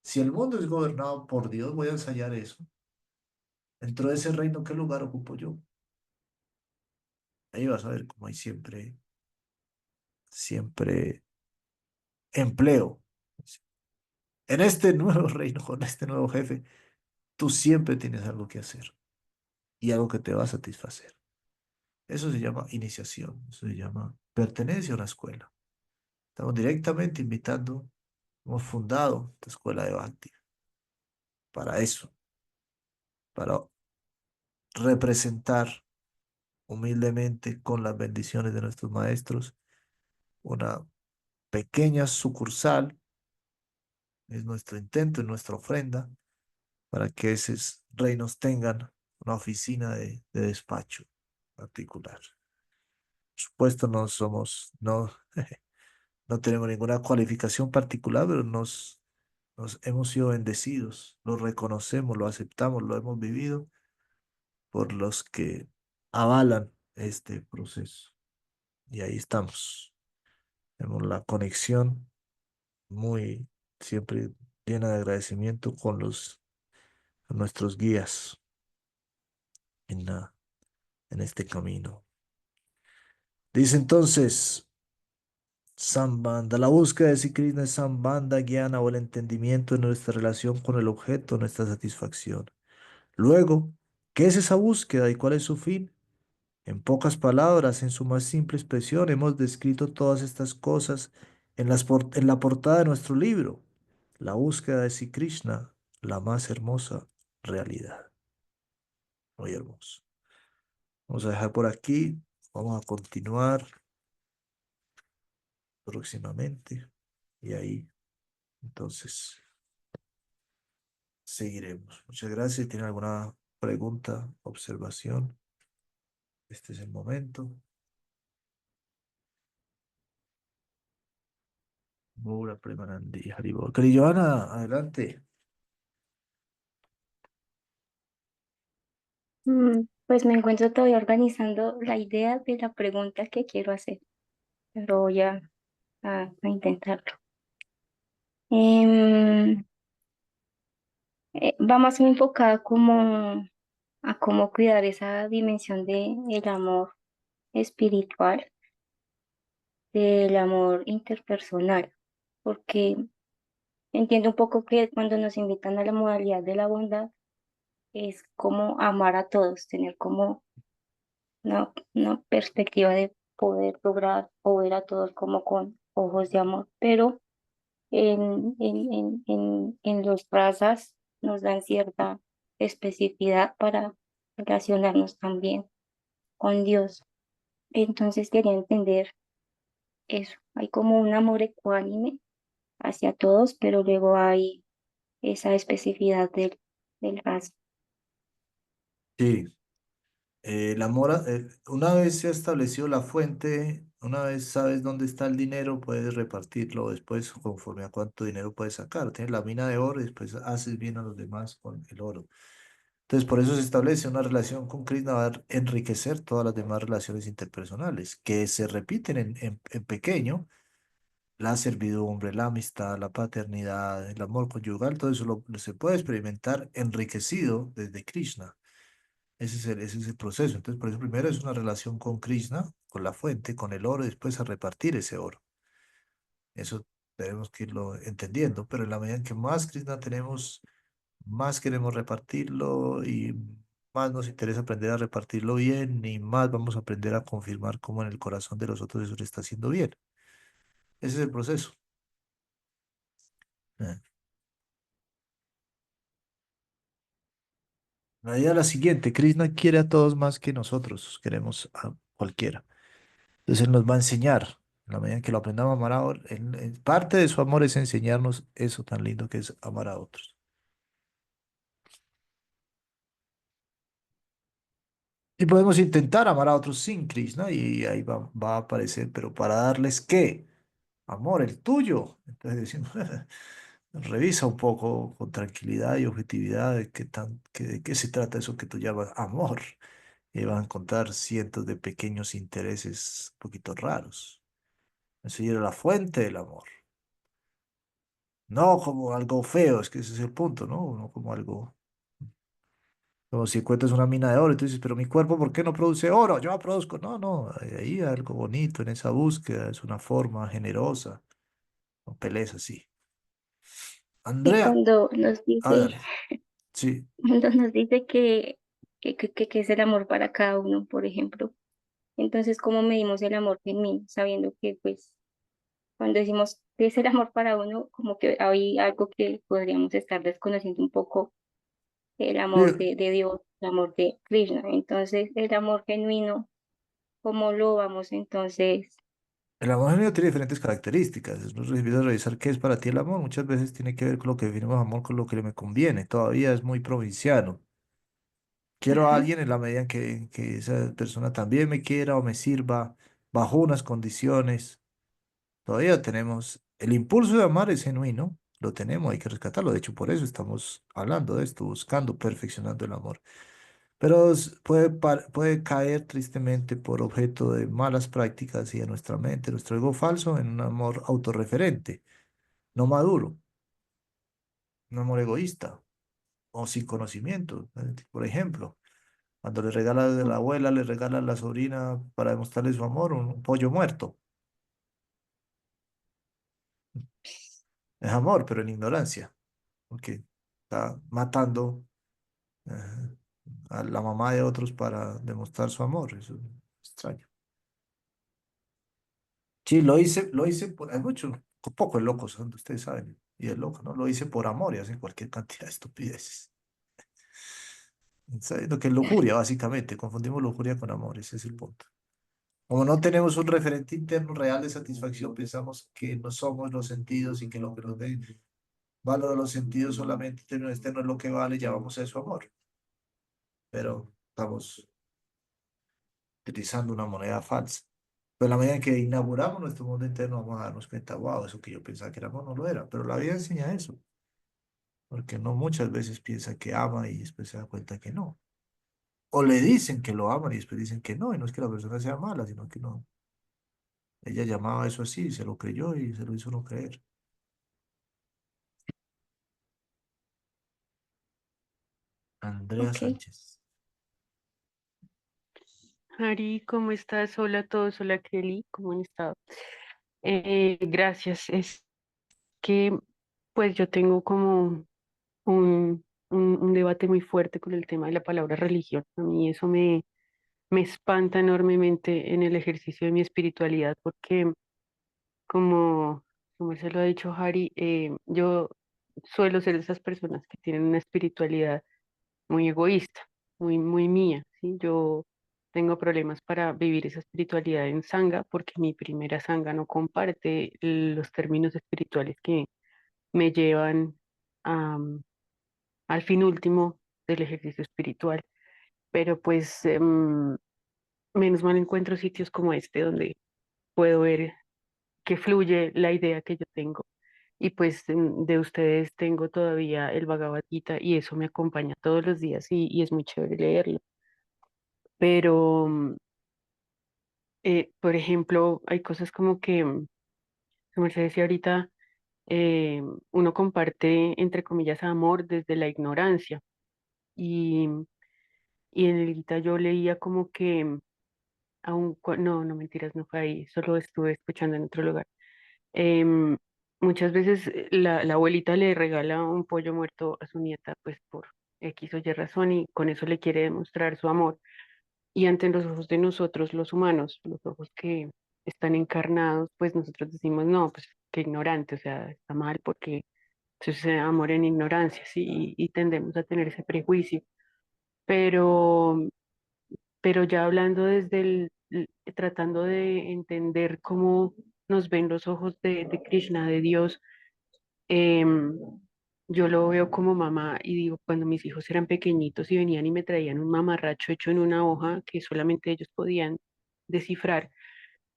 si el mundo es gobernado por Dios, voy a ensayar eso. Dentro de ese reino, ¿qué lugar ocupo yo? Ahí vas a ver cómo hay siempre empleo. En este nuevo reino, con este nuevo jefe, tú siempre tienes algo que hacer y algo que te va a satisfacer. Eso se llama iniciación, eso se llama pertenencia a una escuela. Estamos directamente invitando, hemos fundado esta escuela de Bhakti para eso, para representar humildemente con las bendiciones de nuestros maestros una pequeña sucursal, es nuestro intento, es nuestra ofrenda, para que esos reinos tengan una oficina de despacho particular. Por supuesto, no tenemos ninguna cualificación particular, pero nos hemos sido bendecidos, lo reconocemos, lo aceptamos, lo hemos vivido por los que avalan este proceso. Y ahí estamos. Tenemos la conexión muy siempre llena de agradecimiento con nuestros guías en, en este camino. Dice entonces, Sambandha, la búsqueda de Sri Krishna es Sambandha, Gyana o el entendimiento de nuestra relación con el objeto, nuestra satisfacción. Luego, ¿qué es esa búsqueda y cuál es su fin? En pocas palabras, en su más simple expresión, hemos descrito todas estas cosas en la portada de nuestro libro, La búsqueda de Sri Krishna, la más hermosa realidad. Muy hermoso. Vamos a dejar por aquí, vamos a continuar próximamente y ahí entonces seguiremos. Muchas gracias. Si ¿tienen alguna pregunta, observación? Este es el momento. Mura Premanandi, Haribol. Joana, adelante. Pues me encuentro todavía organizando la idea de la pregunta que quiero hacer, pero voy a intentarlo. Em, Va más enfocada como a cómo cuidar esa dimensión de el amor espiritual, del amor interpersonal, porque entiendo un poco que cuando nos invitan a la modalidad de la bondad es como amar a todos, tener como una perspectiva de poder lograr o ver a todos como con ojos de amor, pero en los razas nos dan cierta especificidad para relacionarnos también con Dios. Entonces quería entender eso. Hay como un amor ecuánime hacia todos, pero luego hay esa especificidad del raza. Sí, Una vez se ha establecido la fuente, una vez sabes dónde está el dinero, puedes repartirlo después conforme a cuánto dinero puedes sacar. Tienes la mina de oro y después haces bien a los demás con el oro. Entonces, por eso se establece una relación con Krishna va a enriquecer todas las demás relaciones interpersonales, que se repiten en pequeño, la servidumbre, la amistad, la paternidad, el amor conyugal, todo eso se puede experimentar enriquecido desde Krishna. Ese es el proceso. Entonces, por eso primero es una relación con Krishna, con la fuente, con el oro, y después a repartir ese oro. Eso tenemos que irlo entendiendo, pero en la medida en que más Krishna tenemos, más queremos repartirlo y más nos interesa aprender a repartirlo bien y más vamos a aprender a confirmar cómo en el corazón de los otros eso le está haciendo bien. Ese es el proceso. Eh, La idea es la siguiente, Krishna quiere a todos más que nosotros, queremos a cualquiera. Entonces Él nos va a enseñar, en la medida en que lo aprendamos a amar a otros, parte de su amor es enseñarnos eso tan lindo que es amar a otros. Y podemos intentar amar a otros sin Krishna y ahí va a aparecer, pero para darles ¿qué? Amor, el tuyo. Entonces decimos, revisa un poco con tranquilidad y objetividad de qué se trata eso que tú llamas amor. Y vas a encontrar cientos de pequeños intereses un poquito raros. Eso era la fuente del amor. No como algo feo, es que ese es el punto, ¿no? No como algo, como si encuentras una mina de oro y tú dices, pero mi cuerpo, ¿por qué no produce oro? Yo la produzco. No, no, ahí hay algo bonito en esa búsqueda, es una forma generosa, no pelees así. Y Andrea, cuando nos dice, dale, sí. cuando nos dice que es el amor para cada uno, por ejemplo, entonces, ¿cómo medimos el amor en mí? Sabiendo que, pues, cuando decimos que es el amor para uno, como que hay algo que podríamos estar desconociendo un poco, el Sí, amor de Dios, el amor de Krishna. Entonces, el amor genuino, ¿cómo lo vamos entonces? el amor genuino tiene diferentes características. Nos empieza a revisar qué es para ti el amor. Muchas veces tiene que ver con lo que definimos amor, con lo que me conviene. Todavía es muy provinciano. Quiero a Ajá. alguien en la medida en que esa persona también me quiera o me sirva bajo unas condiciones. Todavía tenemos, el impulso de amar es genuino, lo tenemos, hay que rescatarlo. De hecho, por eso estamos hablando de esto, buscando, perfeccionando el amor. Pero puede caer tristemente por objeto de malas prácticas y de nuestra mente, nuestro ego falso, en un amor autorreferente, no maduro, un amor egoísta o sin conocimiento. Por ejemplo, cuando le regala a la abuela, le regala a la sobrina para demostrarle su amor un pollo muerto. Es amor, pero en ignorancia, porque está matando eh, a la mamá de otros para demostrar su amor. Eso es extraño. Sí, hay muchos, pocos locos, ustedes saben, y es loco, ¿no? Lo hice por amor y hacen cualquier cantidad de estupideces. Sabiendo que es lujuria, básicamente, confundimos lujuria con amor, ese es el punto. Como no tenemos un referente interno real de satisfacción, pensamos que no somos los sentidos y que lo que nos dé valor a los sentidos solamente en términos externos es lo que vale, llamamos a eso amor. Pero estamos utilizando una moneda falsa. Pero a la medida en que inauguramos nuestro mundo interno, vamos a darnos cuenta, wow, eso que yo pensaba que era amor no lo era. Pero la vida enseña eso, porque no muchas veces piensa que ama y después se da cuenta que no. O le dicen que lo aman y después dicen que no, y no es que la persona sea mala, sino que no. Ella llamaba eso así, se lo creyó y se lo hizo no creer. Andrea Ok. Sánchez. Ari, ¿cómo estás? Hola a todos, hola Kelly, ¿cómo han estado? Gracias. Es que pues yo tengo como un debate muy fuerte con el tema de la palabra religión. A mí eso me espanta enormemente en el ejercicio de mi espiritualidad porque como, como se lo ha dicho Hari, yo suelo ser de esas personas que tienen una espiritualidad muy egoísta, muy mía, ¿sí? Yo tengo problemas para vivir esa espiritualidad en sanga porque mi primera sanga no comparte los términos espirituales que me llevan a, al fin último del ejercicio espiritual. pero pues menos mal encuentro sitios como este donde puedo ver que fluye la idea que yo tengo. Y pues de ustedes tengo todavía el Bhagavad Gita y eso me acompaña todos los días y es muy chévere leerlo. Pero, por ejemplo, hay cosas como que, como se decía ahorita, eh, uno comparte, entre comillas, amor desde la ignorancia. Y, y en el Gita yo leía como que, no, no mentiras, no fue ahí, solo estuve escuchando en otro lugar. Em, Muchas veces la abuelita le regala un pollo muerto a su nieta, pues por X o Y razón, y con eso le quiere demostrar su amor. Y ante los ojos de nosotros, los humanos, los ojos que están encarnados, pues nosotros decimos, no, pues qué ignorante, o sea, está mal porque eso es amor en ignorancia, ¿sí? Y tendemos a tener ese prejuicio. Pero, pero ya hablando desde tratando de entender cómo nos ven los ojos de Krishna, de Dios, em, yo lo veo como mamá y digo, cuando mis hijos eran pequeñitos y venían y me traían un mamarracho hecho en una hoja que solamente ellos podían descifrar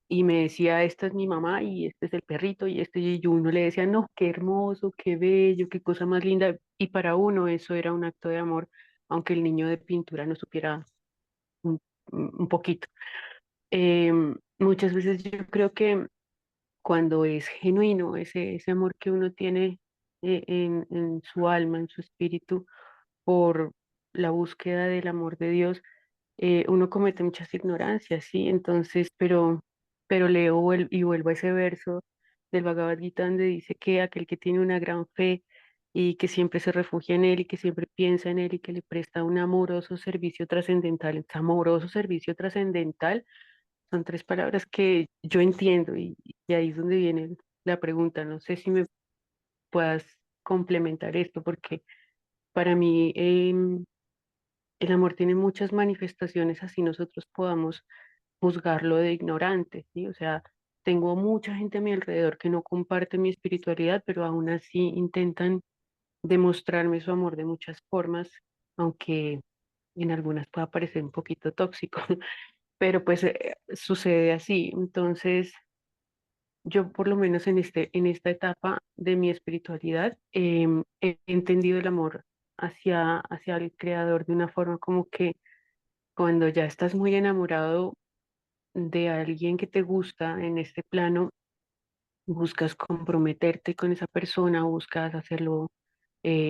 y me decía, esta es mi mamá y este es el perrito y este y yo, uno le decía, no, qué hermoso, qué bello, qué cosa más linda. Y para uno eso era un acto de amor, aunque el niño de pintura no supiera un, un poquito. Muchas veces yo creo que cuando es genuino ese amor que uno tiene en su alma, en su espíritu, por la búsqueda del amor de Dios, uno comete muchas ignorancias, ¿sí? Entonces, pero leo y vuelvo a ese verso del Bhagavad Gita donde dice que aquel que tiene una gran fe y que siempre se refugia en él y que siempre piensa en él y que le presta un amoroso servicio trascendental, ese amoroso servicio trascendental son tres palabras que yo entiendo y ahí es donde viene la pregunta. No sé si me puedas complementar esto porque para mí el amor tiene muchas manifestaciones, así nosotros podamos juzgarlo de ignorante, ¿sí? O sea, tengo mucha gente a mi alrededor que no comparte mi espiritualidad, pero aún así intentan demostrarme su amor de muchas formas, aunque en algunas pueda parecer un poquito tóxico, pero pues sucede así. Entonces, yo por lo menos en esta etapa de mi espiritualidad he entendido el amor hacia el creador de una forma como que cuando ya estás muy enamorado de alguien que te gusta en este plano, buscas comprometerte con esa persona, buscas hacerlo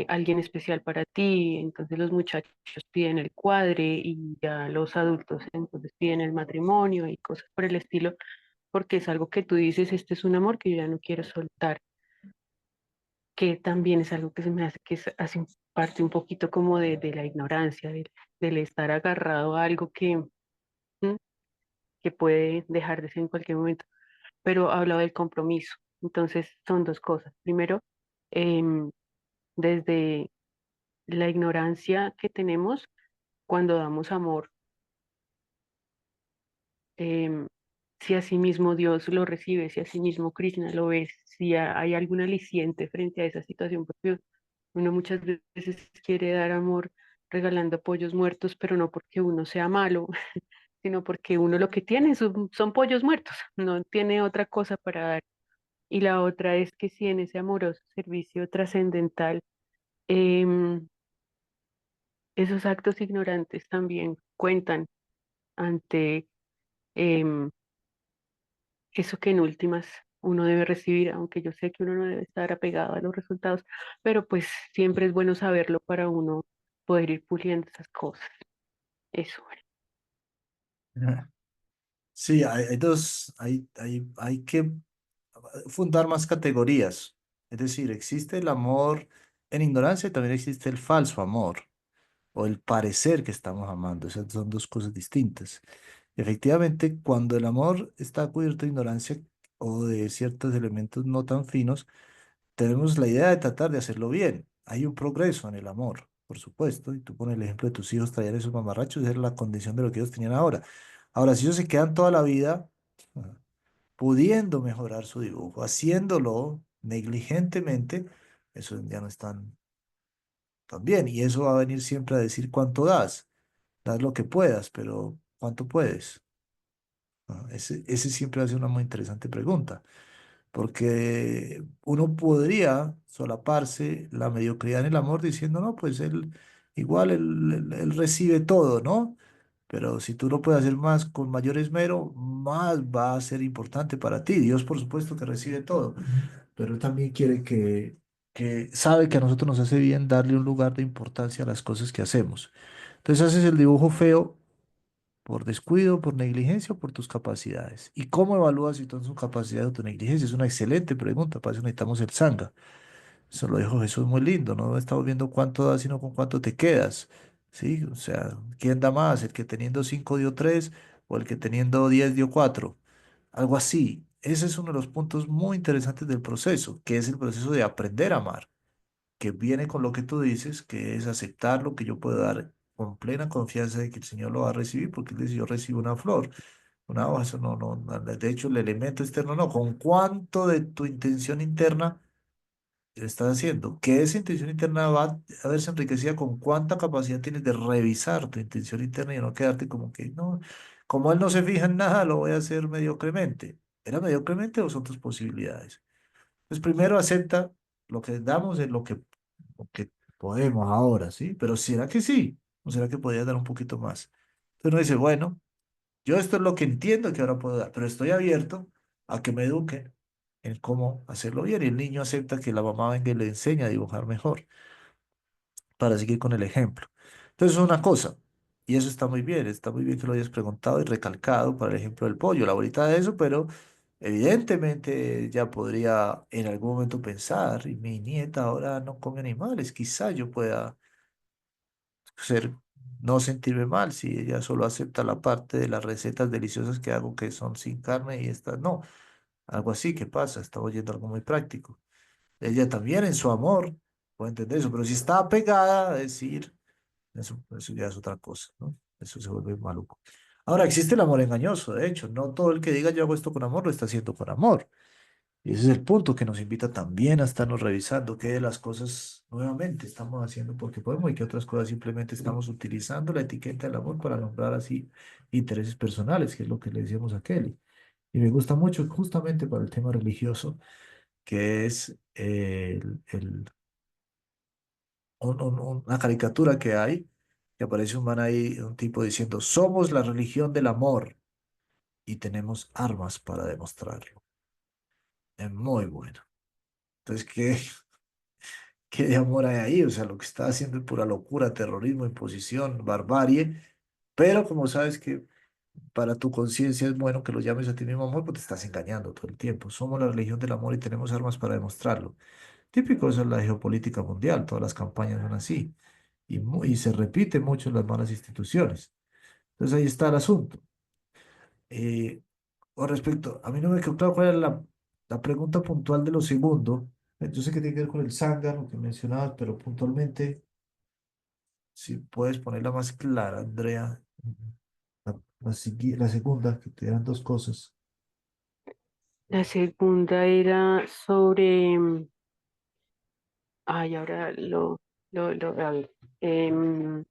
alguien especial para ti, entonces los muchachos piden el cuadre y ya los adultos entonces piden el matrimonio y cosas por el estilo, porque es algo que tú dices, este es un amor que yo ya no quiero soltar, que también es algo que se me hace que hace parte un poquito como de la ignorancia, del estar agarrado a algo ¿m? Que puede dejar de ser en cualquier momento. Pero hablaba del compromiso. Entonces son dos cosas. Primero, em, desde la ignorancia que tenemos cuando damos amor, em, si asimismo Dios lo recibe, si asimismo Krishna lo ve, si hay algún aliciente frente a esa situación, porque uno muchas veces quiere dar amor regalando pollos muertos, pero no porque uno sea malo, sino porque uno lo que tiene son pollos muertos, no tiene otra cosa para dar. Y la otra es que si en ese amoroso servicio trascendental, em, esos actos ignorantes también cuentan ante em, eso que en últimas uno debe recibir, aunque yo sé que uno no debe estar apegado a los resultados, pero pues siempre es bueno saberlo para uno poder ir puliendo esas cosas. Eso. Ajá. Sí, hay que fundar más categorías. Es decir, existe el amor en ignorancia y también existe el falso amor o el parecer que estamos amando. Esas son dos cosas distintas. Efectivamente, cuando el amor está cubierto de ignorancia o de ciertos elementos no tan finos, tenemos la idea de tratar de hacerlo bien. Hay un progreso en el amor, por supuesto, y tú pones el ejemplo de tus hijos traer esos mamarrachos, esa era la condición de lo que ellos tenían ahora. Ahora, si ellos se quedan toda la vida pudiendo mejorar su dibujo, haciéndolo negligentemente, eso ya no están tan bien, y eso va a venir siempre a decir cuánto das. das lo que puedas, pero ¿cuánto puedes? Ese siempre hace una muy interesante pregunta, porque uno podría solaparse la mediocridad en el amor diciendo, no, pues él igual él recibe todo, ¿no? Pero si tú lo puedes hacer más con mayor esmero, más va a ser importante para ti. Dios, por supuesto, que recibe todo, pero Él también quiere que sabe que a nosotros nos hace bien darle un lugar de importancia a las cosas que hacemos. Entonces haces el dibujo feo por descuido, por negligencia o por tus capacidades. ¿Y cómo evalúas si son tus capacidades o tu negligencia? Es una excelente pregunta, para eso necesitamos el sanga. Eso lo dijo Jesús muy lindo, no estamos viendo cuánto das, sino con cuánto te quedas. ¿Sí? O sea, ¿quién da más? ¿El que teniendo 5 dio 3 o el que teniendo 10 dio 4? Algo así. Ese es uno de los puntos muy interesantes del proceso, que es el proceso de aprender a amar, que viene con lo que tú dices, que es aceptar lo que yo puedo dar con plena confianza de que el Señor lo va a recibir, porque Él dice, yo recibo una flor, una hoja, eso de hecho el elemento externo no, con cuánto de tu intención interna estás haciendo, que esa intención interna va a verse enriquecida con cuánta capacidad tienes de revisar tu intención interna y no quedarte como que, no, como él no se fija en nada, lo voy a hacer mediocremente. ¿Era mediocremente o son tus posibilidades? Pues primero acepta lo que damos es lo que podemos ahora, ¿sí? Pero ¿será que sí? ¿O será que podría dar un poquito más? Entonces uno dice, bueno, yo esto es lo que entiendo que ahora puedo dar, pero estoy abierto a que me eduquen en cómo hacerlo bien. Y el niño acepta que la mamá venga y le enseñe a dibujar mejor para seguir con el ejemplo. Entonces es una cosa, y eso está muy bien que lo hayas preguntado y recalcado para el ejemplo del pollo, la bolita de eso, pero evidentemente ya podría en algún momento pensar, y mi nieta ahora no come animales, quizá yo pueda ser, no sentirme mal si ella solo acepta la parte de las recetas deliciosas que hago que son sin carne y estas no. Algo así, ¿qué pasa? Estamos yendo a algo muy práctico. Ella también en su amor puede entender eso, pero si está apegada a decir, eso ya es otra cosa, ¿no? Eso se vuelve maluco. Ahora, existe el amor engañoso, de hecho, no todo el que diga yo hago esto con amor lo está haciendo con amor. Y ese es el punto que nos invita también a estarnos revisando qué de las cosas nuevamente estamos haciendo porque podemos y qué otras cosas simplemente estamos utilizando la etiqueta del amor para nombrar así intereses personales, que es lo que le decíamos a Kelly. Y me gusta mucho justamente para el tema religioso, que es una caricatura que hay, que aparece un man ahí, un tipo diciendo, somos la religión del amor y tenemos armas para demostrarlo. Es muy bueno. Entonces, ¿qué de amor hay ahí? O sea, lo que está haciendo es pura locura, terrorismo, imposición, barbarie. Pero como sabes que para tu conciencia es bueno que lo llames a ti mismo amor, pues te estás engañando todo el tiempo. Somos la religión del amor y tenemos armas para demostrarlo. Típico, eso es la geopolítica mundial, todas las campañas son así. Y se repite mucho en las malas instituciones. Entonces ahí está el asunto. Eh, con respecto, a mí no me quedó claro cuál era la pregunta puntual de lo segundo. Yo sé que tiene que ver con el zángano que mencionabas, pero puntualmente, si puedes ponerla más clara, Andrea. La segunda, que te eran dos cosas. La segunda era sobre, ay, ahora a ver, em,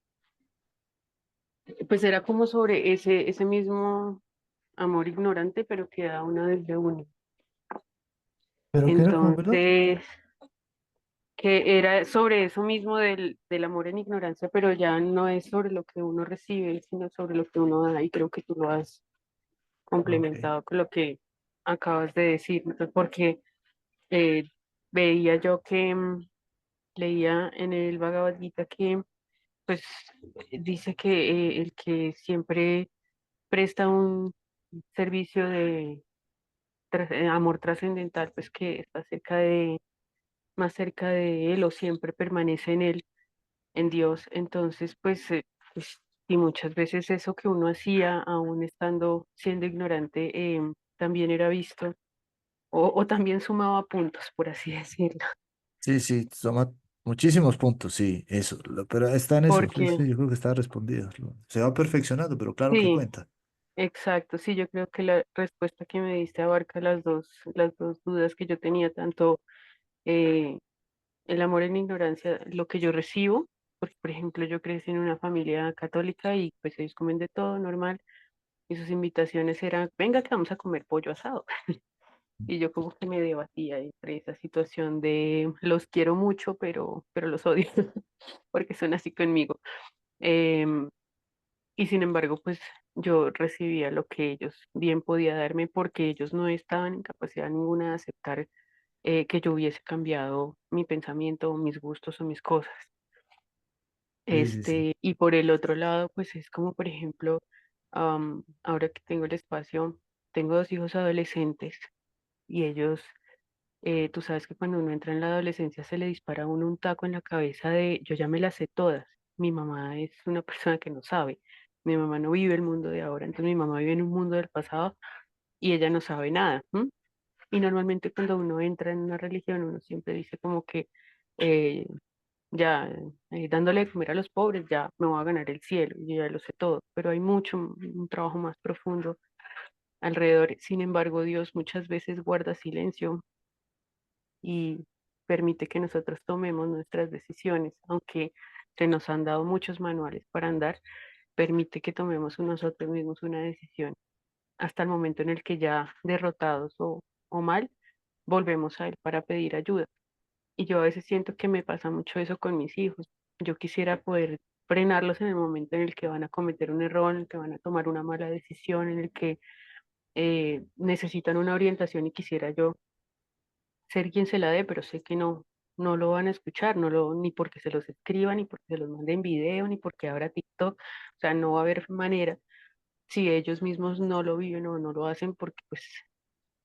pues era como sobre ese mismo amor ignorante, pero que da uno desde uno. ¿Pero qué era como, perdón? Entonces, que era sobre eso mismo del amor en ignorancia, pero ya no es sobre lo que uno recibe, sino sobre lo que uno da, y creo que tú lo has Ok. complementado con lo que acabas de decir, ¿no? Porque eh, veía yo que leía en el Bhagavad Gita que pues dice que el que siempre presta un servicio de amor trascendental, pues que está más cerca de él o siempre permanece en él, en Dios. Entonces, pues, y muchas veces eso que uno hacía, aún estando siendo ignorante, también era visto o también sumaba puntos, por así decirlo. Sí, sí, toma muchísimos puntos, sí, eso. Pero está en eso. Sí, Porque sí, yo creo que está respondido. Se va perfeccionando, pero claro que sí, cuenta. exacto, sí, yo creo que la respuesta que me diste abarca las dos dudas que yo tenía, tanto eh, el amor en ignorancia, lo que yo recibo, porque por ejemplo yo crecí en una familia católica y pues ellos comen de todo normal y sus invitaciones eran, venga que vamos a comer pollo asado. Y yo como que me debatía entre esa situación de los quiero mucho, pero los odio, porque son así conmigo. Em, y sin embargo, pues yo recibía lo que ellos bien podía darme porque ellos no estaban en capacidad ninguna de aceptar que yo hubiese cambiado mi pensamiento, mis gustos o mis cosas. Sí, sí, sí. Y por el otro lado, pues es como, por ejemplo, ahora que tengo el espacio, tengo dos hijos adolescentes y ellos, tú sabes que cuando uno entra en la adolescencia se le dispara a uno un taco en la cabeza de yo ya me las sé todas. Mi mamá es una persona que no sabe. Mi mamá no vive el mundo de ahora, entonces mi mamá vive en un mundo del pasado y ella no sabe nada. ¿M? Y normalmente cuando uno entra en una religión, uno siempre dice como que eh, ya dándole de comer a los pobres, ya me voy a ganar el cielo, yo ya lo sé todo, pero hay mucho, un trabajo más profundo alrededor. Sin embargo, Dios muchas veces guarda silencio y permite que nosotros tomemos nuestras decisiones, aunque se nos han dado muchos manuales para andar, permite que tomemos nosotros mismos una decisión hasta el momento en el que ya derrotados o mal, volvemos a Él para pedir ayuda. Y yo a veces siento que me pasa mucho eso con mis hijos. Yo quisiera poder frenarlos en el momento en el que van a cometer un error, en el que van a tomar una mala decisión, en el que necesitan una orientación y quisiera yo ser quien se la dé, pero sé que no lo van a escuchar, ni porque se los escriba, ni porque se los mande en video, ni porque abra TikTok. O sea, no va a haber manera si ellos mismos no lo viven o no lo hacen, porque pues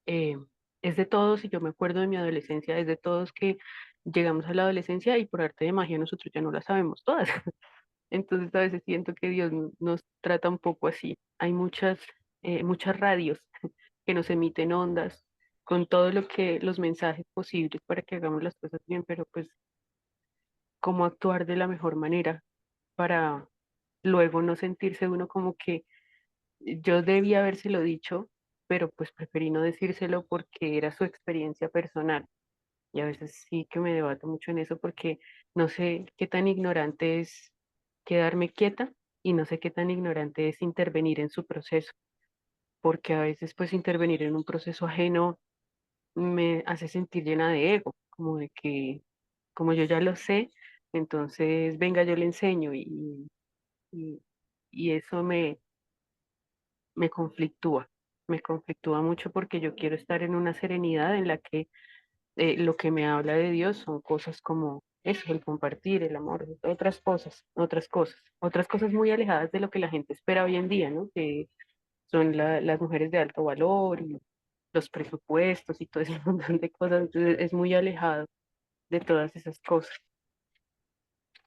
eh, es de todos, y yo me acuerdo de mi adolescencia, es de todos que llegamos a la adolescencia y por arte de magia nosotros ya no la sabemos todas. Entonces a veces siento que Dios nos trata un poco así. Hay muchas radios que nos emiten ondas con todo lo que los mensajes posibles para que hagamos las cosas bien, pero pues cómo actuar de la mejor manera para luego no sentirse uno como que yo debía habérselo dicho, pero pues preferí no decírselo porque era su experiencia personal. Y a veces sí que me debato mucho en eso porque no sé qué tan ignorante es quedarme quieta y no sé qué tan ignorante es intervenir en su proceso, porque a veces pues intervenir en un proceso ajeno me hace sentir llena de ego, como de que como yo ya lo sé, entonces venga, yo le enseño y, y eso me conflictúa mucho porque yo quiero estar en una serenidad en la que lo que me habla de Dios son cosas como eso, el compartir, el amor, otras cosas muy alejadas de lo que la gente espera hoy en día, ¿no? Que son las mujeres de alto valor y los presupuestos y todo ese montón de cosas, entonces es muy alejado de todas esas cosas.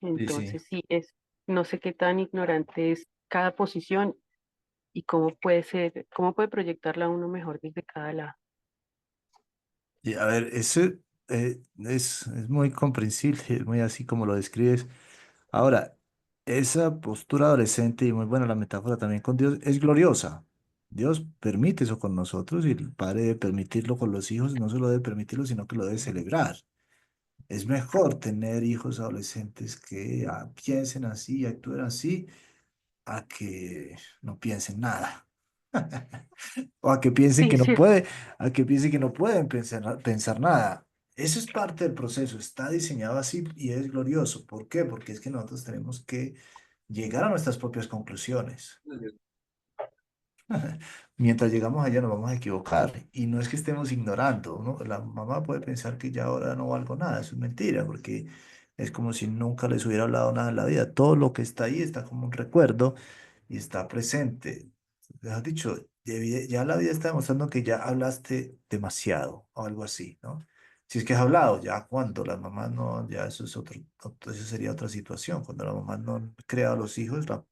Sí, sí. Entonces sí, no sé qué tan ignorante es cada posición y cómo puede proyectarla uno mejor desde cada lado. Y a ver, eso es muy comprensible, es muy así como lo describes. Ahora, esa postura adolescente y muy buena la metáfora también con Dios es gloriosa. Dios permite eso con nosotros y el padre debe permitirlo con los hijos, no solo debe permitirlo, sino que lo debe celebrar. Es mejor tener hijos adolescentes que piensen así y actúen así, a que no piensen nada. O a que piensen Sí, que no sí, puede, a que piensen que no pueden pensar nada. Eso es parte del proceso, está diseñado así y es glorioso. ¿Por qué? Porque es que nosotros tenemos que llegar a nuestras propias conclusiones. Mientras llegamos allá nos vamos a equivocar. Y no es que estemos ignorando, ¿no? La mamá puede pensar que ya ahora no valgo nada. Eso es mentira, porque es como si nunca les hubiera hablado nada en la vida. Todo lo que está ahí está como un recuerdo y está presente. Has dicho, ya la vida está demostrando que ya hablaste demasiado o algo así, ¿no? Si es que has hablado, ya cuando las mamás no, ya eso es eso sería otra situación. Cuando la mamá no crea a los hijos, la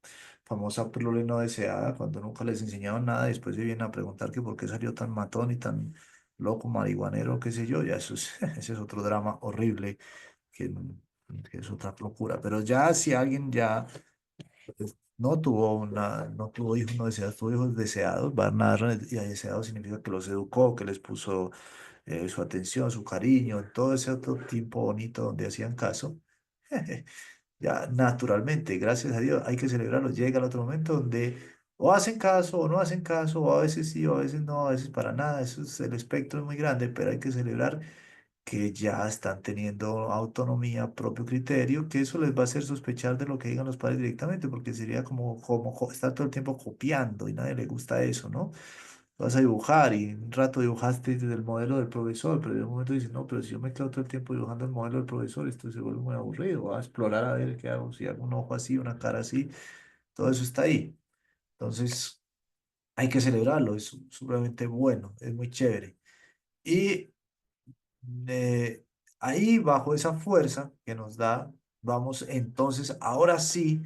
famosa prole no deseada, cuando nunca les enseñaban nada y después se vienen a preguntar que por qué salió tan matón y tan loco, marihuanero, qué sé yo, ya eso es, ese es otro drama horrible que, que es otra locura. Pero ya si alguien ya no tuvo hijos no deseados, tuvo hijos deseados, van a dar, y deseados significa que los educó, que les puso su atención, su cariño, todo ese otro tiempo bonito donde hacían caso. Ya naturalmente, gracias a Dios, hay que celebrarlo. Llega el otro momento donde o hacen caso o no hacen caso, o a veces sí, o a veces no, a veces para nada. Eso es, el espectro es muy grande, pero hay que celebrar que ya están teniendo autonomía, propio criterio, que eso les va a hacer sospechar de lo que digan los padres directamente, porque sería como estar todo el tiempo copiando y a nadie le gusta eso, ¿no? Vas a dibujar y un rato dibujaste desde el modelo del profesor, pero en un momento dices, no, pero si yo me quedo todo el tiempo dibujando el modelo del profesor, esto se vuelve muy aburrido, voy a explorar a ver qué hago, si hago un ojo así, una cara así, todo eso está ahí. Entonces, hay que celebrarlo, es supremamente bueno, es muy chévere. Y eh, ahí, bajo esa fuerza que nos da, vamos entonces, ahora sí,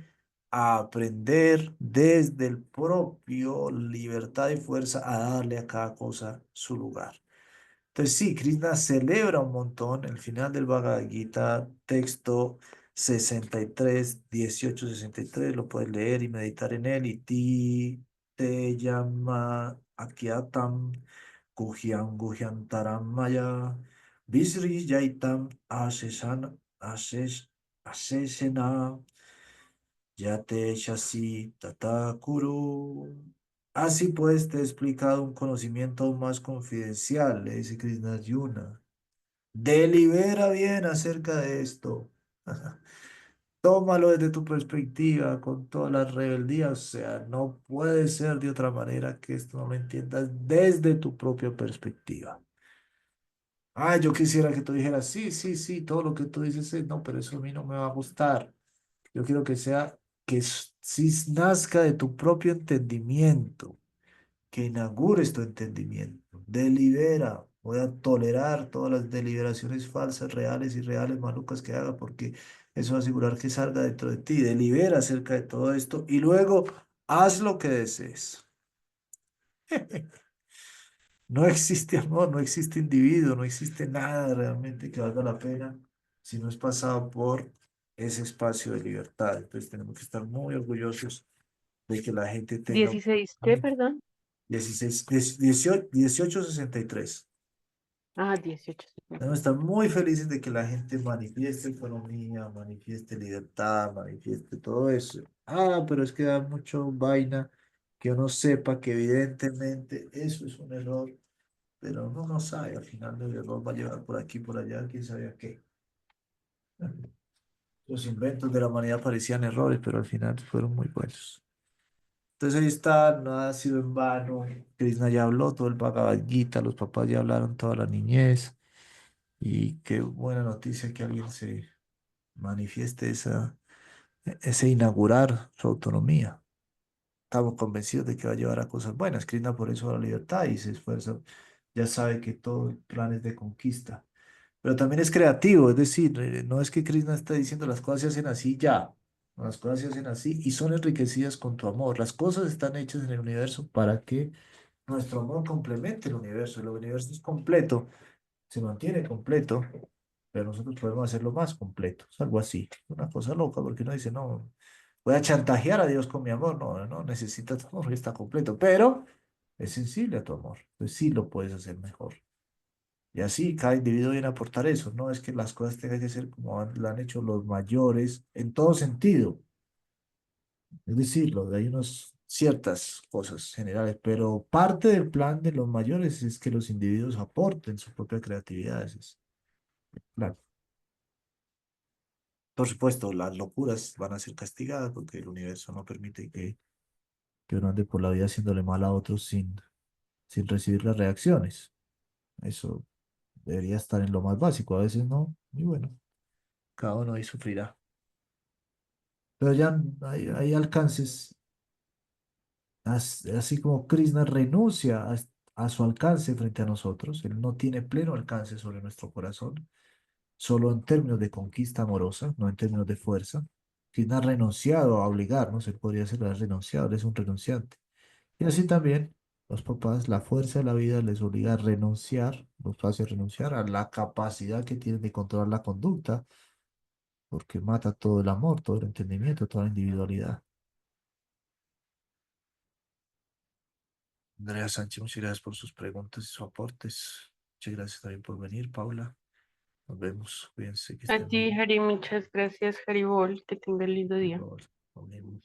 a aprender desde el propio libertad y fuerza a darle a cada cosa su lugar. Entonces sí, Krishna celebra un montón el final del Bhagavad Gita, texto 63, 18, 63, lo puedes leer y meditar en él. Y ti te llama Akyatam Guhyantaram Maya Visri Yaitam Asesena Yate Shasi Tatakuru. Así pues, te he explicado un conocimiento aún más confidencial, le dice Krishna Arjuna. Delibera bien acerca de esto. Tómalo desde tu perspectiva, con toda la rebeldía. O sea, no puede ser de otra manera que esto no lo entiendas desde tu propia perspectiva. Ah, yo quisiera que tú dijeras, sí, sí, sí, todo lo que tú dices es, no, pero eso a mí no me va a gustar. Yo quiero que sea, sí nazca de tu propio entendimiento, que inaugures tu entendimiento. Delibera. Voy a tolerar todas las deliberaciones falsas, reales, irreales, malucas que haga, porque eso va a asegurar que salga dentro de ti. Delibera acerca de todo esto y luego haz lo que desees. No existe amor, no existe individuo, no existe nada realmente que valga la pena si no es pasado por ese espacio de libertad. Entonces tenemos que estar muy orgullosos de que la gente tenga 16, ¿qué, perdón? 1863. Ah, 18. Debemos estar muy felices de que la gente manifieste economía, manifieste libertad, manifieste todo eso. Ah, pero es que da mucho vaina que uno sepa que evidentemente eso es un error, pero uno no sabe, al final el error va a llevar por aquí, por allá, quién sabe a qué. Los inventos de la humanidad parecían errores, pero al final fueron muy buenos. Entonces ahí está, no ha sido en vano. Krishna ya habló todo el Bhagavad Gita, los papás ya hablaron toda la niñez. Y qué buena noticia que alguien se manifieste ese inaugurar su autonomía. Estamos convencidos de que va a llevar a cosas buenas. Krishna por eso da la libertad y se esfuerza. Ya sabe que todo el plan es de conquista. Pero también es creativo, es decir, no es que Krishna está diciendo las cosas se hacen así ya. No, las cosas se hacen así y son enriquecidas con tu amor. Las cosas están hechas en el universo para que nuestro amor complemente el universo. El universo es completo, se mantiene completo, pero nosotros podemos hacerlo más completo. Es algo así, una cosa loca, porque uno dice, no, voy a chantajear a Dios con mi amor. No, no necesita tu amor, está completo, pero es sensible a tu amor. Entonces sí lo puedes hacer mejor. Y así cada individuo viene a aportar eso. No es que las cosas tengan que ser como lo han hecho los mayores en todo sentido. Es decir, hay unas ciertas cosas generales, pero parte del plan de los mayores es que los individuos aporten su propia creatividad. Claro. Por supuesto, las locuras van a ser castigadas porque el universo no permite que uno ande por la vida haciéndole mal a otros sin recibir las reacciones. Eso debería estar en lo más básico, a veces no, y bueno, cada uno ahí sufrirá. Pero ya hay alcances, así como Krishna renuncia a su alcance frente a nosotros, él no tiene pleno alcance sobre nuestro corazón, solo en términos de conquista amorosa, no en términos de fuerza. Krishna ha renunciado a obligarnos, él podría ser ha renunciado, él es un renunciante. Y así también los papás, la fuerza de la vida les obliga a renunciar, los hace renunciar a la capacidad que tienen de controlar la conducta, porque mata todo el amor, todo el entendimiento, toda la individualidad. Andrea Sánchez, muchas gracias por sus preguntas y sus aportes. Muchas gracias también por venir, Paula. Nos vemos. Cuídense, que A estén ti, bien. Jari, muchas gracias, Haribol. Que tenga lindo día. Nos vemos.